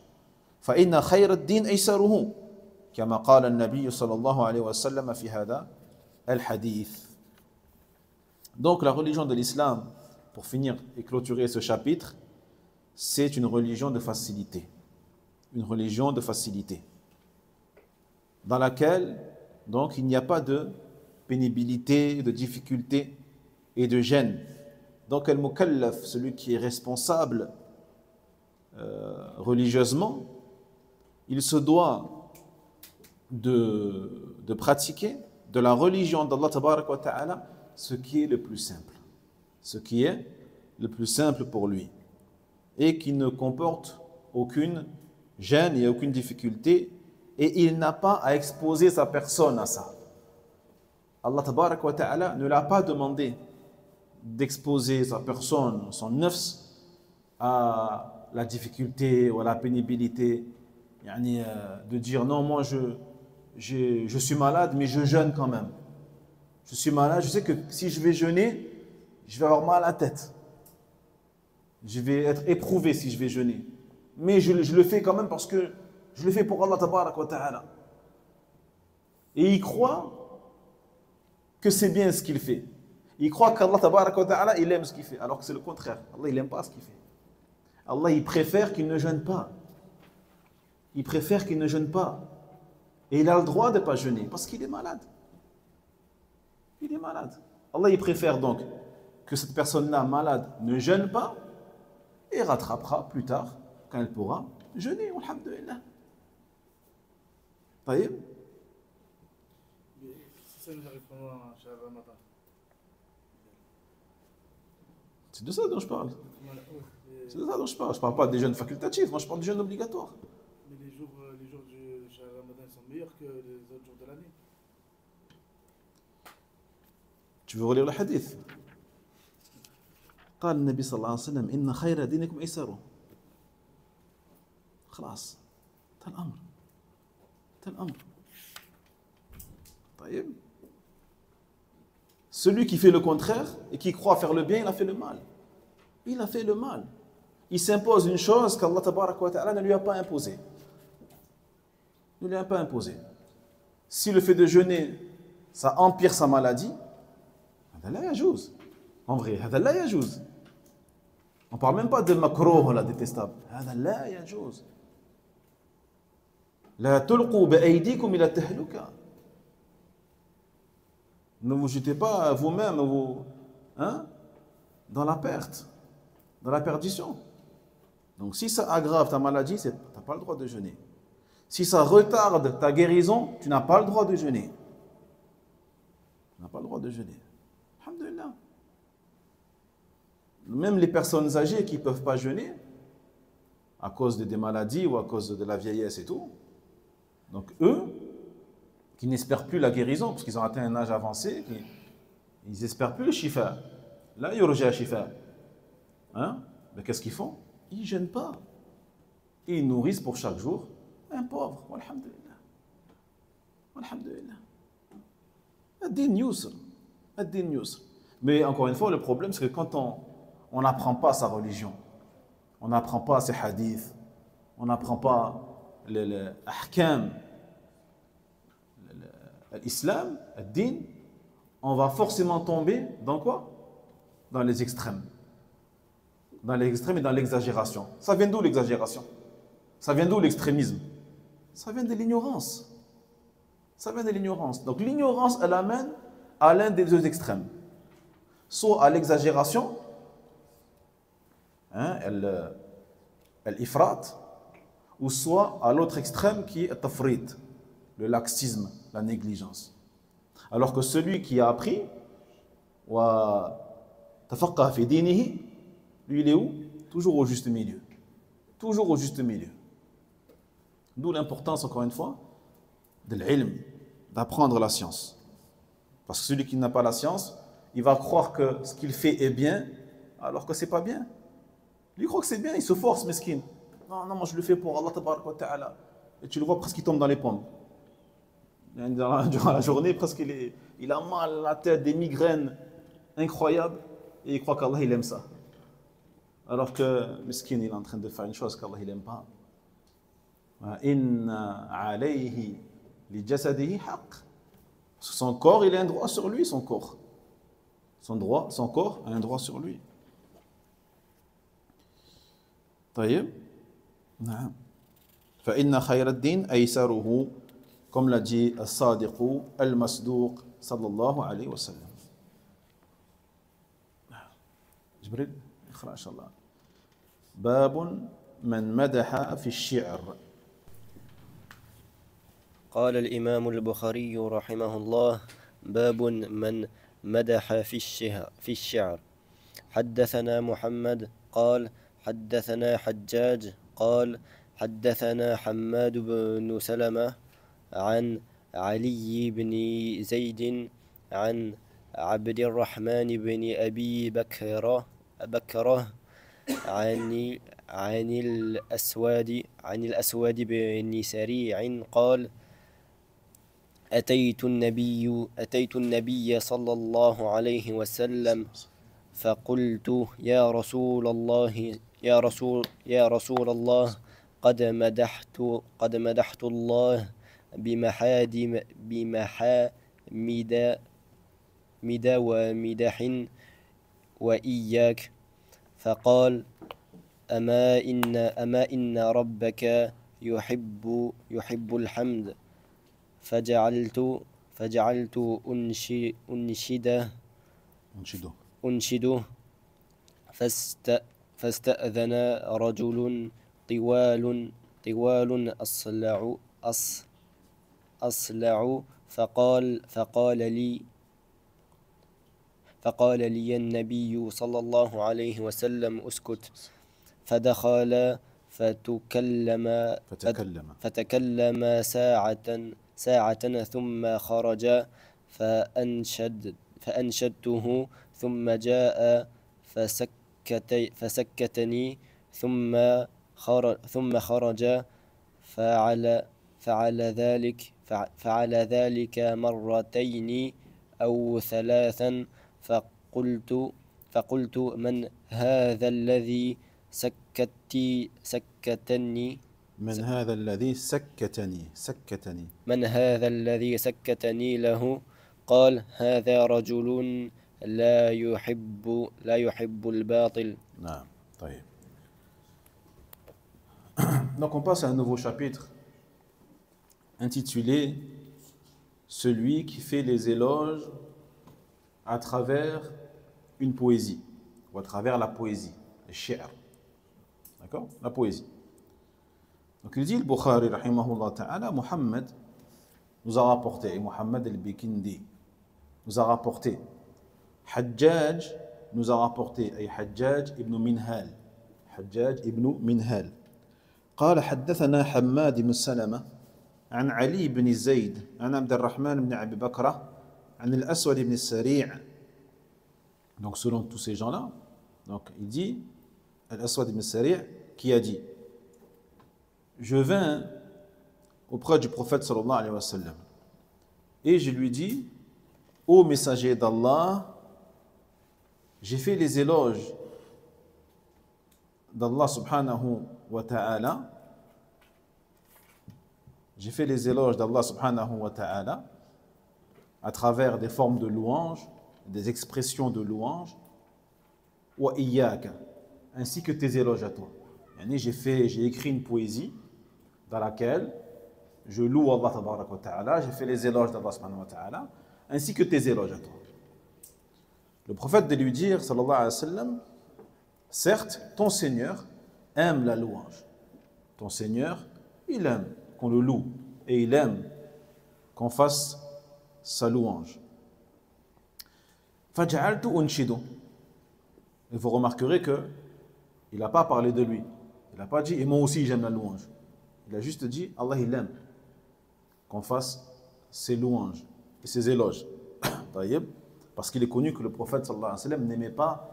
فإن خير الدين أيسره، كما قال النبي صلى الله عليه وسلم في هذا الحديث. Donc la religion de l'islam, pour finir et clôturer ce chapitre, c'est une religion de facilité. Une religion de facilité, dans laquelle donc il n'y a pas de pénibilité, de difficulté et de gêne. Donc al-mukallaf, celui qui est responsable religieusement, il se doit de pratiquer de la religion d'Allah tabarak wa ta'ala ce qui est le plus simple. Ce qui est le plus simple pour lui et qui ne comporte aucune gêne et aucune difficulté, et il n'a pas à exposer sa personne à ça. Allah tabarak wa ta'ala ne l'a pas demandé d'exposer sa personne, son nafs, à la difficulté ou à la pénibilité, de dire non, moi je suis malade mais je jeûne quand même. Je suis malade, je sais que si je vais jeûner, je vais avoir mal à la tête. Je vais être éprouvé si je vais jeûner. Mais je le fais quand même parce que je le fais pour Allah tabarak wa ta'ala. Et il croit que c'est bien ce qu'il fait. Il croit qu'Allah tabarak wa ta'ala, il aime ce qu'il fait. Alors que c'est le contraire. Allah, il n'aime pas ce qu'il fait. Allah, il préfère qu'il ne jeûne pas. Il préfère qu'il ne jeûne pas. Et il a le droit de ne pas jeûner parce qu'il est malade. Il est malade. Allah, il préfère donc que cette personne-là, malade, ne jeûne pas et rattrapera plus tard quand elle pourra jeûner. Alhamdulillah. طيب. C'est de ça dont je parle. C'est de ça dont je parle. Je ne parle pas des jeûnes facultatifs, moi je parle des jeûnes obligatoires. Mais les jours du Shahr Ramadan sont meilleurs que les autres jours de l'année. Tu veux relire le hadith? قال النبي صلى الله عليه وسلم إن خير دينكم أيسره. خلاص. انتهى الأمر. طيب. Celui qui fait le contraire et qui croit faire le bien, il a fait le mal. Il a fait le mal. Il s'impose une chose qu'Allah tabarak wa ta'ala ne lui a pas imposée. Ne lui a pas imposée. Si le fait de jeûner, ça empire sa maladie, هذا لا يجوز. En vrai, هذا لا يجوز. On ne parle même pas de makruh, la détestable. هذا لا يجوز. لا تلقوا بأيديكم إلى التهلكة. Ne vous jetez pas vous-même dans la perte, dans la perdition. Donc si ça aggrave ta maladie, tu n'as pas le droit de jeûner. Si ça retarde ta guérison, tu n'as pas le droit de jeûner. Tu n'as pas le droit de jeûner. Alhamdulillah. Même les personnes âgées qui ne peuvent pas jeûner, à cause de des maladies ou à cause de la vieillesse et tout, donc eux, qui n'espèrent plus la guérison, parce qu'ils ont atteint un âge avancé, ils n'espèrent plus le shifa. Là, il y aura shifa. Mais qu'est-ce qu'ils font? Ils ne jeûnent pas. Ils nourrissent pour chaque jour un pauvre. Alhamdulillah. Alhamdulillah. Ad-din yusr. Ad-din yusr. Mais encore une fois, le problème, c'est que quand on n'apprend pas sa religion, on n'apprend pas ses hadiths, on n'apprend pas les ahkam, l'islam, ad-din, on va forcément tomber dans quoi? Dans les extrêmes. Dans les extrêmes et dans l'exagération. Ça vient d'où l'exagération? Ça vient d'où l'extrémisme? Ça vient de l'ignorance. Ça vient de l'ignorance. Donc l'ignorance, elle amène à l'un des deux extrêmes. Soit à l'exagération, elle ifrat, ou soit à l'autre extrême qui est tafrit, le laxisme, la négligence. Alors que celui qui a appris, wa tafaqqa fi dinihi, lui il est où? Toujours au juste milieu. Toujours au juste milieu. D'où l'importance, encore une fois, de l'ilm, d'apprendre la science. Parce que celui qui n'a pas la science, il va croire que ce qu'il fait est bien, alors que ce n'est pas bien. Lui croit que c'est bien, il se force, mesquine. Non, moi je le fais pour Allah tabarak wa ta'ala. Et tu le vois presque qu'il tombe dans les pommes. Durant la journée, presque il a mal à la tête, des migraines incroyables, et il croit qu'Allah il aime ça. Alors que mesquine, il est en train de faire une chose qu'Allah il n'aime pas. Inna alayhi li jasadihi haqq. Son corps, il a un droit sur lui, son corps. Son corps a un droit sur lui. طيب نعم فإن خير الدين أيسره comme l'a dit الصادق المصدوق صلى الله عليه وسلم. جبريل اقرأ إن شاء الله. باب من مدح في الشعر. قال الإمام البخاري رحمه الله: باب من مدح في الشعر. حدثنا محمد قال حدثنا حجاج قال حدثنا حماد بن سلمة عن علي بن زيد عن عبد الرحمن بن أبي بكرة عن الأسود بن سريع قال: أتيت النبي صلى الله عليه وسلم فقلت: يا رسول الله قد مدحت الله بمحامد ومدح وإياك. فقال: أما إن ربك يحب الحمد. فجعلت أنشده فاستأذن رجل طوال أصلع فقال لي النبي صلى الله عليه وسلم: اسكت. فدخل فتكلم ساعة ثم خرج فأنشدته ثم جاء فسكتني ثم خرج فعل ذلك مرتين أو ثلاثا. فقلت: من هذا الذي سكتني؟ من هذا الذي سكتني من هذا الذي سكتني له قال هذا رجل لا يحب الباطل. نعم طيب. Donc on passe à un nouveau chapitre intitulé Celui qui fait les éloges à travers une poésie ou à travers la poésie, le shi'r. D'accord? La poésie. Donc il dit le Bukhari rahimahullah ta'ala, Muhammad nous a rapporté, et Muhammad al-Bikindi nous a rapporté, Hajjaj nous a rapporté, et Hajjaj ibn Minhal, Hajjaj ibn Minhal. قال حدثنا حماد بن سلمة عن علي بن زيد عن عبد الرحمن بن أبي بكر عن الأسود بن السريع. Donc selon tous ces gens-là, donc il dit Al-Aswad ibn Sari' qui a dit je vins auprès du prophète sallallahu alayhi wa sallam et je lui dis ô messager d'Allah, j'ai fait les éloges d'Allah subhanahu wa ta'ala, j'ai fait les éloges d'Allah subhanahu wa ta'ala à travers des formes de louange, des expressions de louange, wa iyyaka, ainsi que tes éloges à toi. J'ai écrit une poésie dans laquelle je loue Allah tabaraka wa ta'ala, j'ai fait les éloges d'Allah subhanahu wa ta'ala, ainsi que tes éloges à toi. Le prophète de lui dire, sallallahu alayhi wa sallam, certes, ton Seigneur aime la louange. Ton Seigneur, il aime qu'on le loue et il aime qu'on fasse sa louange. Faj'altu unshidu. Et vous remarquerez qu'il n'a pas parlé de lui. Il n'a pas dit et moi aussi j'aime la louange. Il a juste dit Allah il aime qu'on fasse ses louanges et ses éloges. Parce qu'il est connu que le prophète sallallahu alayhi wa sallam n'aimait pas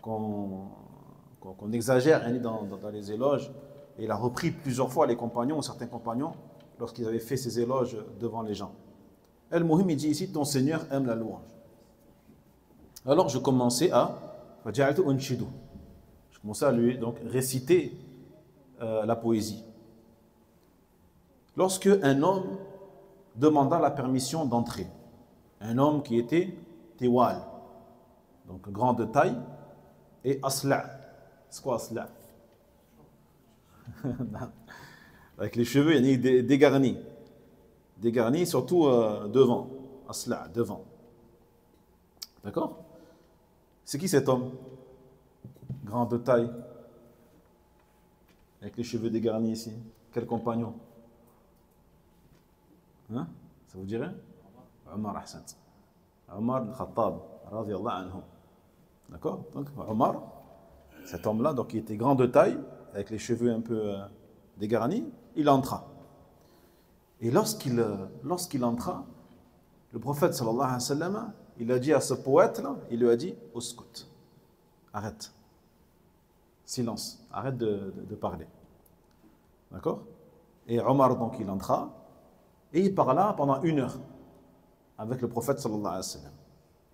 qu'on exagère dans les éloges. Et il a repris plusieurs fois les compagnons, certains compagnons, lorsqu'ils avaient fait ces éloges devant les gens. El-Muhim, il dit ici, ton Seigneur aime la louange. Alors je commençais à lui donc réciter la poésie. Lorsque un homme demanda la permission d'entrer, un homme qui était tiwal, donc grand de taille, et asla'. C'est quoi asla'? Avec les cheveux, il y a dégarnis. Dégarnis surtout devant. Asla', devant. D'accord? C'est qui cet homme? Grand de taille, avec les cheveux dégarnis ici. Quel compagnon? Hein? Ça vous dirait? Omar Ahsan. Omar al-Khattab, radiyallahu anhu. D'accord? Donc Omar, cet homme-là, donc il était grand de taille, avec les cheveux un peu dégarnis, il entra. Et lorsqu'il entra, le prophète sallallahu alayhi wa sallam, il a dit à ce poète-là, il lui a dit « Uskut » arrête. Silence, arrête de parler. D'accord? Et Omar, donc, il entra, et il parla pendant 1 heure avec le prophète sallallahu alayhi wa sallam.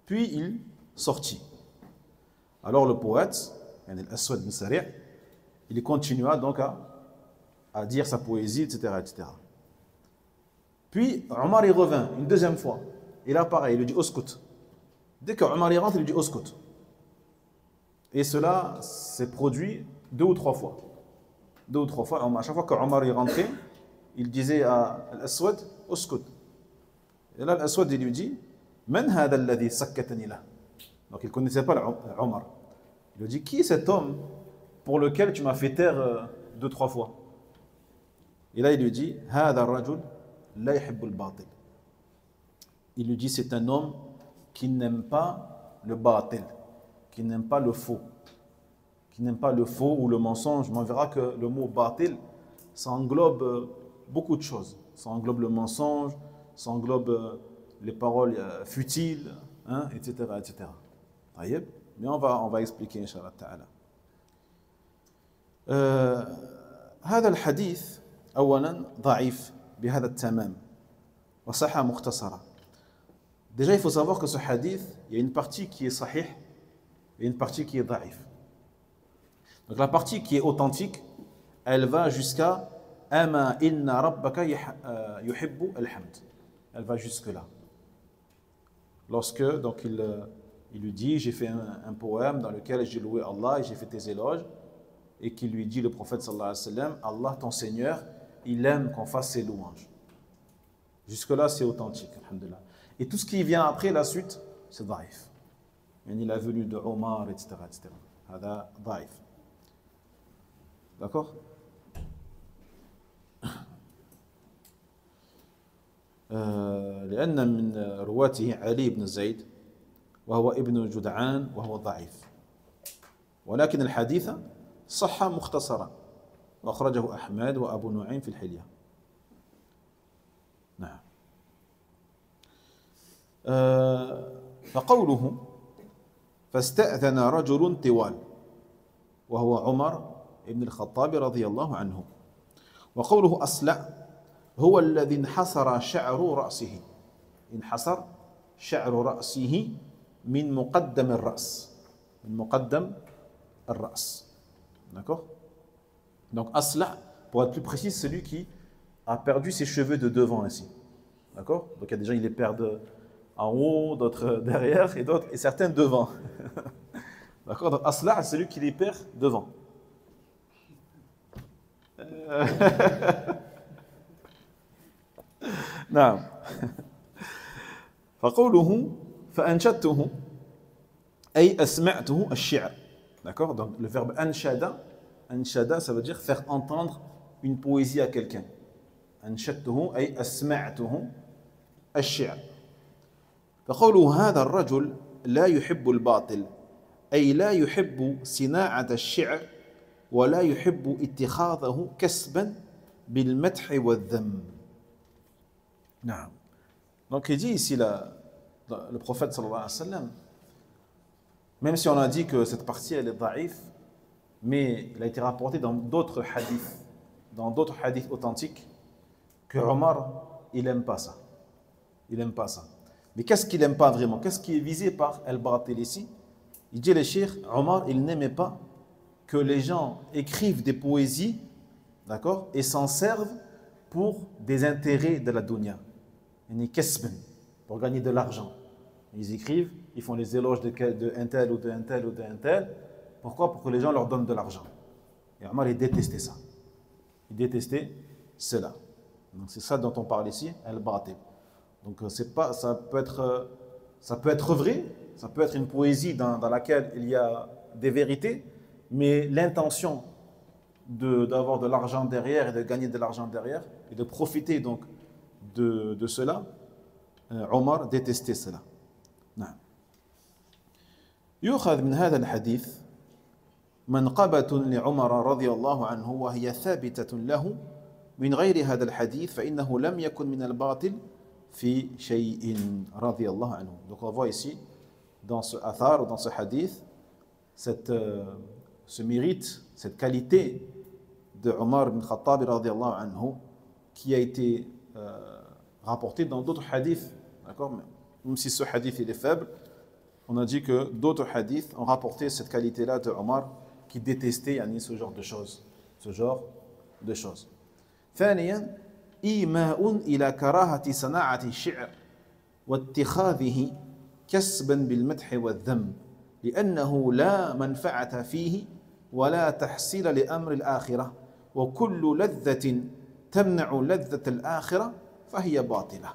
Puis il sortit. Alors le poète, Al-Aswad bin Sari', il continua donc à dire sa poésie, etc., etc. Puis Omar il revint une deuxième fois. Et là pareil, il lui dit Uskut. Dès que Omar il rentre, il lui dit Uskut. Et cela s'est produit 2 ou 3 fois. 2 ou 3 fois, à chaque fois que Omar est rentré, il disait à Al-Aswad Uskut. Et là Al-Aswad il lui dit Man hada alladhi sakkatani lah. Donc il ne connaissait pas Omar. Il lui dit qui est cet homme pour lequel tu m'as fait taire 2-3 fois? Et là il lui dit Hada rajul la yuhibbu al-batil. Il lui dit c'est un homme qui n'aime pas le batil, qui n'aime pas le faux, qui n'aime pas le faux ou le mensonge. Mais on verra que le mot batil, ça englobe beaucoup de choses. Ça englobe le mensonge, ça englobe les paroles futiles, hein, etc., etc. Mais on va expliquer Inch'Allah Ta'ala. هذا الحديث أولا ضعيف بهذا التمام وصحة مختصرة. Déjà, il faut savoir que ce hadith, il y a une partie qui est sahih et une partie qui est da'if. Donc la partie qui est authentique, elle va jusqu'à Ama inna rabbaka yuhibbu al-hamd. Elle va jusque-là. Lorsque donc il lui dit, j'ai fait un poème dans lequel j'ai loué Allah et j'ai fait tes éloges, et qu'il lui dit, le prophète sallallahu alayhi wa sallam, Allah ton Seigneur, il aime qu'on fasse ses louanges. Jusque-là, c'est authentique, alhamdulillah. Et tout ce qui vient après, la suite, c'est daïf. La venue de Omar, etc. etc. Hada daïf. D'accord? لأن من رواته علي بن زيد وهو ابن جدعان وهو ضعيف ولكن الحديث صح مختصرا وأخرجه أحمد وأبو نعيم في الحلية. نعم. فقوله فاستأذن رجل طوال وهو عمر بن الخطاب رضي الله عنه. وقوله أصلع هو الذي انحسر شعر رأسه. انحسر شعر رأسه من مقدم الرأس. من مقدم الرأس. D'accord? Donc Asla, pour être plus précis, c'est celui qui a perdu ses cheveux de devant ainsi. D'accord? Donc il y a des gens qui les perdent en haut, d'autres derrière et certains devant. D'accord? Donc Asla, c'est celui qui les perd devant. نعم. فقوله فأنشدته أي أسمعته الشعر. D'accord? Donc le verbe anshada, anshada, ça veut dire faire entendre une poésie à quelqu'un. أنشدته أي أسمعته الشعر. فقوله هذا الرجل لا يحب الباطل أي لا يحب صناعة الشعر ولا يحب اتخاذه كسبا بالمدح والذم. نعم. Donc il dit ici le prophète sallallahu alayhi wa sallam, même si on a dit que cette partie elle est daïf, mais il a été rapporté dans d'autres hadiths authentiques que Omar il n'aime pas ça. Il n'aime pas ça. Mais qu'est-ce qu'il n'aime pas vraiment? Qu'est-ce qui est visé par al-batil ici? Il dit le cheikh, Omar il n'aimait pas que les gens écrivent des poésies, d'accord, et s'en servent pour des intérêts de la dunya. Pour gagner de l'argent. Ils écrivent, ils font les éloges de un tel ou de un tel ou de un tel. Pourquoi? Pour que les gens leur donnent de l'argent. Et Omar, il détestait ça. Il détestait cela. Donc c'est ça dont on parle ici, al-batil. Donc c'est pas, ça peut être vrai, ça peut être une poésie dans laquelle il y a des vérités, mais l'intention d'avoir de l'argent derrière et de gagner de l'argent derrière et de profiter donc de cela, Omar détestait cela. نعم. يؤخذ من هذا الحديث منقبة لعمر رضي الله عنه وهي ثابتة له من غير هذا الحديث فإنه لم يكن من الباطل في شيء رضي الله عنه. Donc on voit ici dans ce athar ou dans ce hadith ce mérite, cette qualité de Omar ibn Khattab radiyallahu anhu qui a été rapporté dans d'autres hadiths, d'accord? Même si ce hadith il est faible, on a dit que d'autres hadiths ont rapporté cette qualité-là de Omar qui détestait ce genre de choses. Ce genre de choses. ثانيا إيماء إلى كراهة صناعة الشعر واتخاذه كسبا بالمدح والذم لأنه لا منفعة فيه ولا تحصيل لأمر الآخرة وكل لذة تمنع لذة الآخرة فهي باطلة.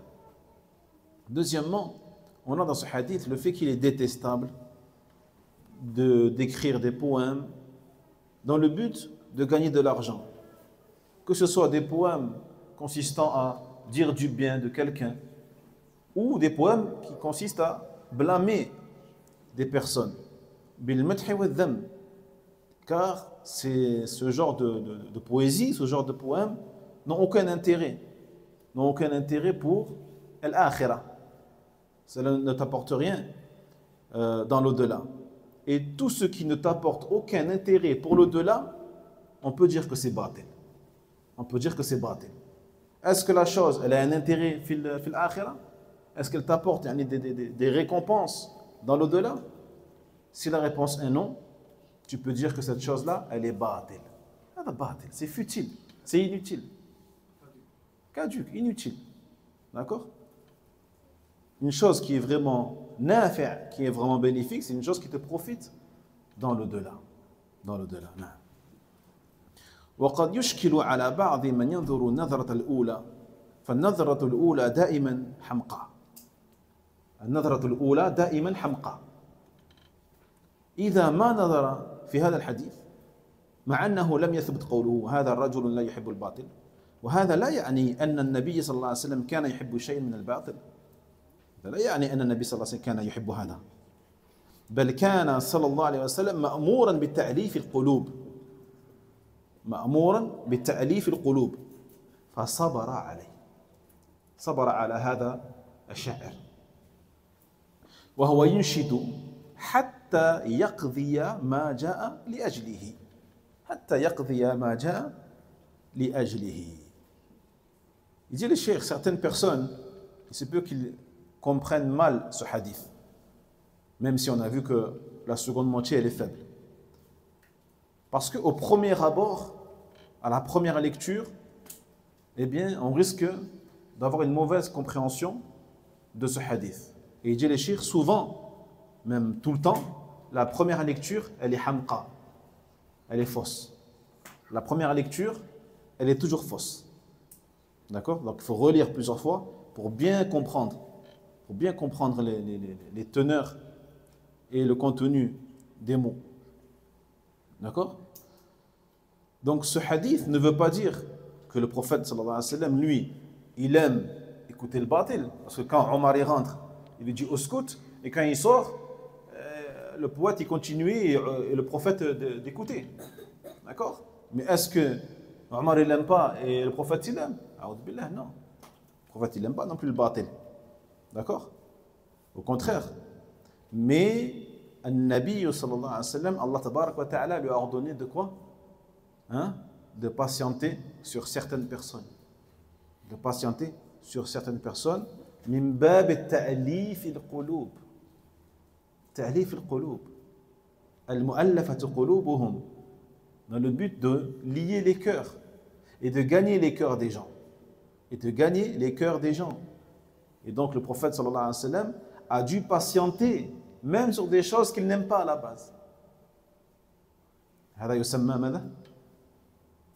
Deuxièmement, on a dans ce hadith le fait qu'il est détestable d'écrire des poèmes dans le but de gagner de l'argent. Que ce soit des poèmes consistant à dire du bien de quelqu'un ou des poèmes qui consistent à blâmer des personnes. Bil madhi wa dham. Car ce genre de poésie, ce genre de poèmes n'ont aucun intérêt. N'ont aucun intérêt pour l'akhirah. Cela ne t'apporte rien dans l'au-delà. Et tout ce qui ne t'apporte aucun intérêt pour l'au-delà, on peut dire que c'est batil. On peut dire que c'est batil. Est-ce que la chose, elle a un intérêt fil akhirah? Est-ce qu'elle t'apporte des récompenses dans l'au-delà? Si la réponse est non, tu peux dire que cette chose-là, elle est batil. C'est futile, c'est inutile. caduque, inutile. D'accord? Une chose qui est vraiment nafi', qui est vraiment bénéfique, c'est une chose qui te profite dans l'au-delà. Dans l'au-delà. وقد يشكل على بعض من ينظر النظرة الأولى فالنظرة الأولى دائما حمقى. النظرة الأولى دائما حمقى. إذا ما نظر في هذا الحديث مع أنه لم يثبت قوله هذا الرجل لا يحب الباطل، وهذا لا يعني أن النبي صلى الله عليه وسلم كان يحب شيء من الباطل، هذا لا يعني أن النبي صلى الله عليه وسلم كان يحب هذا، بل كان صلى الله عليه وسلم مأمورا بالتأليف القلوب، مأمورا بالتأليف القلوب، فصبر عليه، صبر على هذا الشاعر، وهو ينشد حتى يقضي ما جاء لأجله، حتى يقضي ما جاء لأجله. Il dit le cheikh, certaines personnes, il se peut qu'ils comprennent mal ce hadith, même si on a vu que la seconde moitié elle est faible. Parce qu'au premier abord, à la première lecture, eh bien, on risque d'avoir une mauvaise compréhension de ce hadith. Et il dit le cheikh, souvent, même tout le temps, la première lecture, elle est hamqa, elle est fausse. La première lecture, elle est toujours fausse. D'accord? Donc il faut relire plusieurs fois pour bien comprendre les teneurs et le contenu des mots. D'accord? Donc ce hadith ne veut pas dire que le prophète sallallahu alayhi wa sallam, lui, il aime écouter le batil. Parce que quand Omar y rentre, il lui dit au scout, et quand il sort, le poète il continue et le prophète d'écouter. D'accord? Mais est-ce que Omar il l'aime pas et le prophète il l'aime? Billah, non. Le prophète il n'aime pas non plus le batil. D'accord? Au contraire. Mais Nabi sallallahu alayhi wa sallam, Allah tabarak wa ta'ala lui a ordonné de quoi? De patienter sur certaines personnes. De patienter sur certaines personnes. Min bab at-ta'lif al-qulub. Ta'lif al-qulub. Al-mu'allafat qulubuhum. Dans le but de lier les cœurs et de gagner les cœurs des gens. Et de gagner les cœurs des gens. Et donc le prophète sallallahu alayhi wa sallam a dû patienter même sur des choses qu'il n'aime pas à la base. هذا يسمى ماذا؟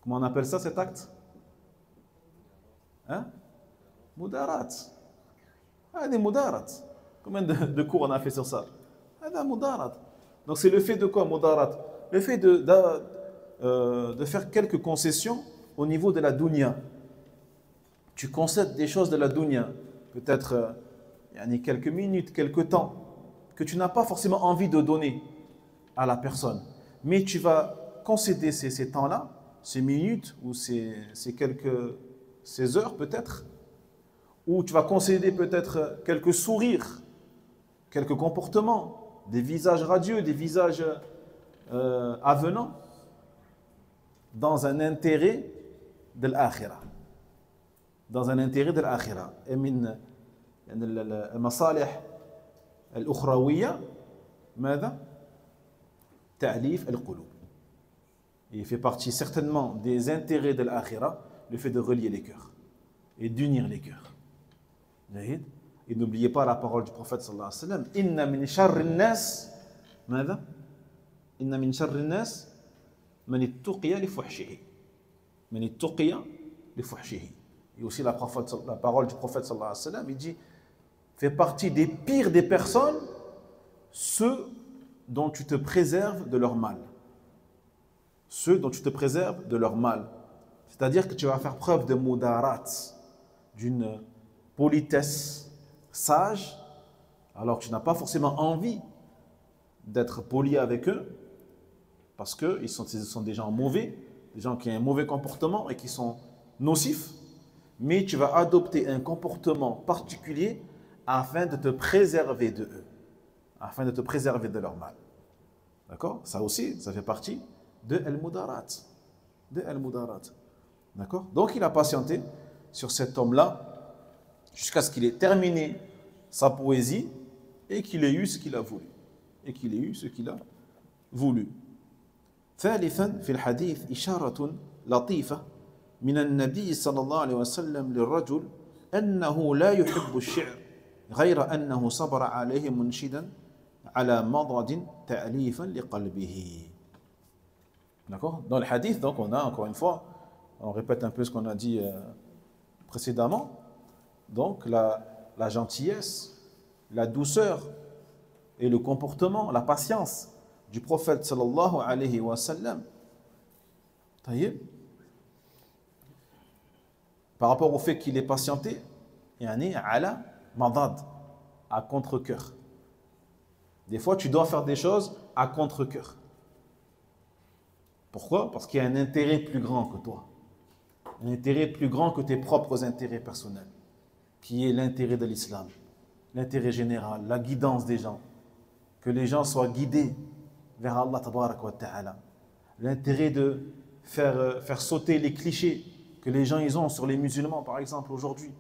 Comment on appelle ça cet acte? Mudarat. Des mudarat. Combien de cours on a fait sur ça? Mudarat. Donc c'est le fait de quoi mudarat? Le fait de faire quelques concessions au niveau de la dunya. Tu concèdes des choses de la dunya, peut-être quelques minutes, quelques temps, que tu n'as pas forcément envie de donner à la personne. Mais tu vas concéder ces temps-là, ces minutes ou ces heures peut-être, ou tu vas concéder peut-être quelques sourires, quelques comportements, des visages radieux, des visages avenants, dans un intérêt de l'akhirah. Dans un intérêt de l'akhirah. Et min المصالح الأخروية ماذا؟ تأليف القلوب. Il fait partie certainement des intérêts de l'akhirah, le fait de relier les cœurs et d'unir les cœurs. Et n'oubliez pas la parole du prophète sallallahu alayhi wa sallam. Inna min sharri nas ماذا؟ Inna min sharri nas man ittaqiya li fuhshihi. Man ittaqiya li fuhshihi. Et aussi la parole du prophète sallallahu alayhi wa sallam, il dit, fait partie des pires des personnes, ceux dont tu te préserves de leur mal. Ceux dont tu te préserves de leur mal. C'est-à-dire que tu vas faire preuve de mudarat, d'une politesse sage, alors que tu n'as pas forcément envie d'être poli avec eux, parce qu'ils sont des gens mauvais, des gens qui ont un mauvais comportement et qui sont nocifs, mais tu vas adopter un comportement particulier afin de te préserver de eux, afin de te préserver de leur mal. D'accord? Ça aussi, ça fait partie de al-mudarat. De al-mudarat. D'accord? Donc il a patienté sur cet homme-là jusqu'à ce qu'il ait terminé sa poésie et qu'il ait eu ce qu'il a voulu. Et qu'il ait eu ce qu'il a voulu. ثالثا في الحديث إشارة لطيفة من النبي صلى الله عليه وسلم للرجل أنه لا يحب الشعر غير أنه صبر عليه منشدا على مضض تأليفا لقلبه. D'accord? Dans le hadith, donc on a encore une fois, on répète un peu ce qu'on a dit précédemment, donc la gentillesse, la douceur et le comportement, la patience du prophète sallallahu alayhi wa sallam. Par rapport au fait qu'il est patienté, yani ala madad, à contre-cœur. Des fois, tu dois faire des choses à contre-cœur. Pourquoi? Parce qu'il y a un intérêt plus grand que toi. Un intérêt plus grand que tes propres intérêts personnels, qui est l'intérêt de l'islam, l'intérêt général, la guidance des gens. Que les gens soient guidés vers Allah tabarak wa ta'ala. L'intérêt de faire sauter les clichés que les gens ils ont sur les musulmans, par exemple, aujourd'hui.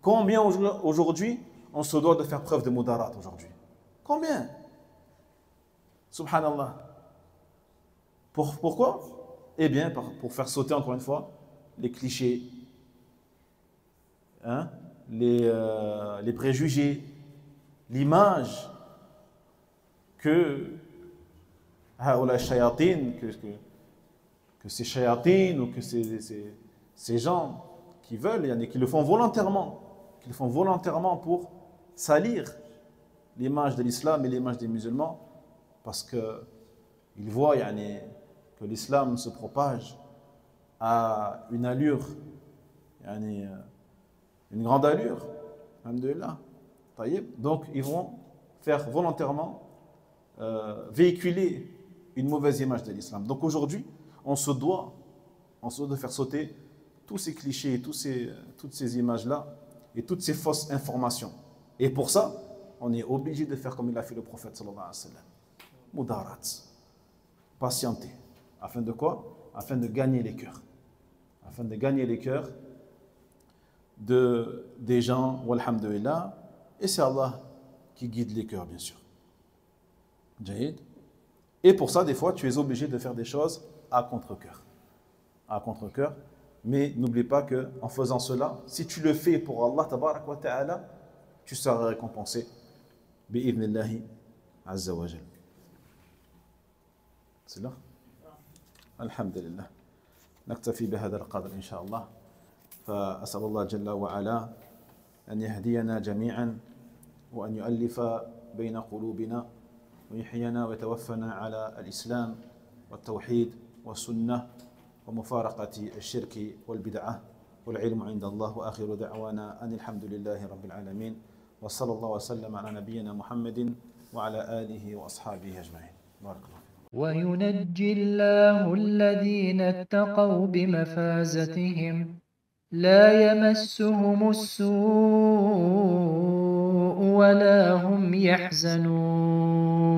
Combien aujourd'hui on se doit de faire preuve de mudarat aujourd'hui? Combien? Subhanallah. Pourquoi? Eh bien, pour faire sauter encore une fois les clichés, hein, les préjugés, l'image que ces shayatines ou que ces gens qui veulent, qui le font volontairement pour salir l'image de l'islam et l'image des musulmans, parce qu'ils voient que l'islam se propage à une allure, une grande allure, alhamdoulilah. Donc ils vont faire volontairement véhiculer une mauvaise image de l'islam. Donc aujourd'hui, on se doit de faire sauter tous ces clichés, toutes ces images-là et toutes ces fausses informations. Et pour ça, on est obligé de faire comme il a fait le prophète sallallahu alayhi wa sallam. Mudarat. Patienter. Afin de quoi? Afin de gagner les cœurs. Afin de gagner les cœurs des gens, walhamdulillah. Et c'est Allah qui guide les cœurs, bien sûr. Jahid. Et pour ça, des fois, tu es obligé de faire des choses à contre-cœur. À contre-cœur. Mais n'oublie pas qu'en faisant cela, si tu le fais pour Allah, tabarak wa ta'ala, tu seras récompensé. Bi'idhnillahi azza wa jal. C'est là? Alhamdulillah. نكتفي بهذا القدر إن شاء الله. فأسأل الله جل وعلا أن يهدينا جميعا وأن يؤلف بين قلوبنا ويحيينا ويتوفنا على الإسلام والتوحيد والسنة ومفارقة الشرك والبدعة والعلم عند الله. وآخر دعوانا أن الحمد لله رب العالمين وصلى الله وسلم على نبينا محمد وعلى آله وأصحابه أجمعين. بارك الله. وينجي الله الذين اتقوا بمفازتهم لا يمسهم السوء ولا هم يحزنون.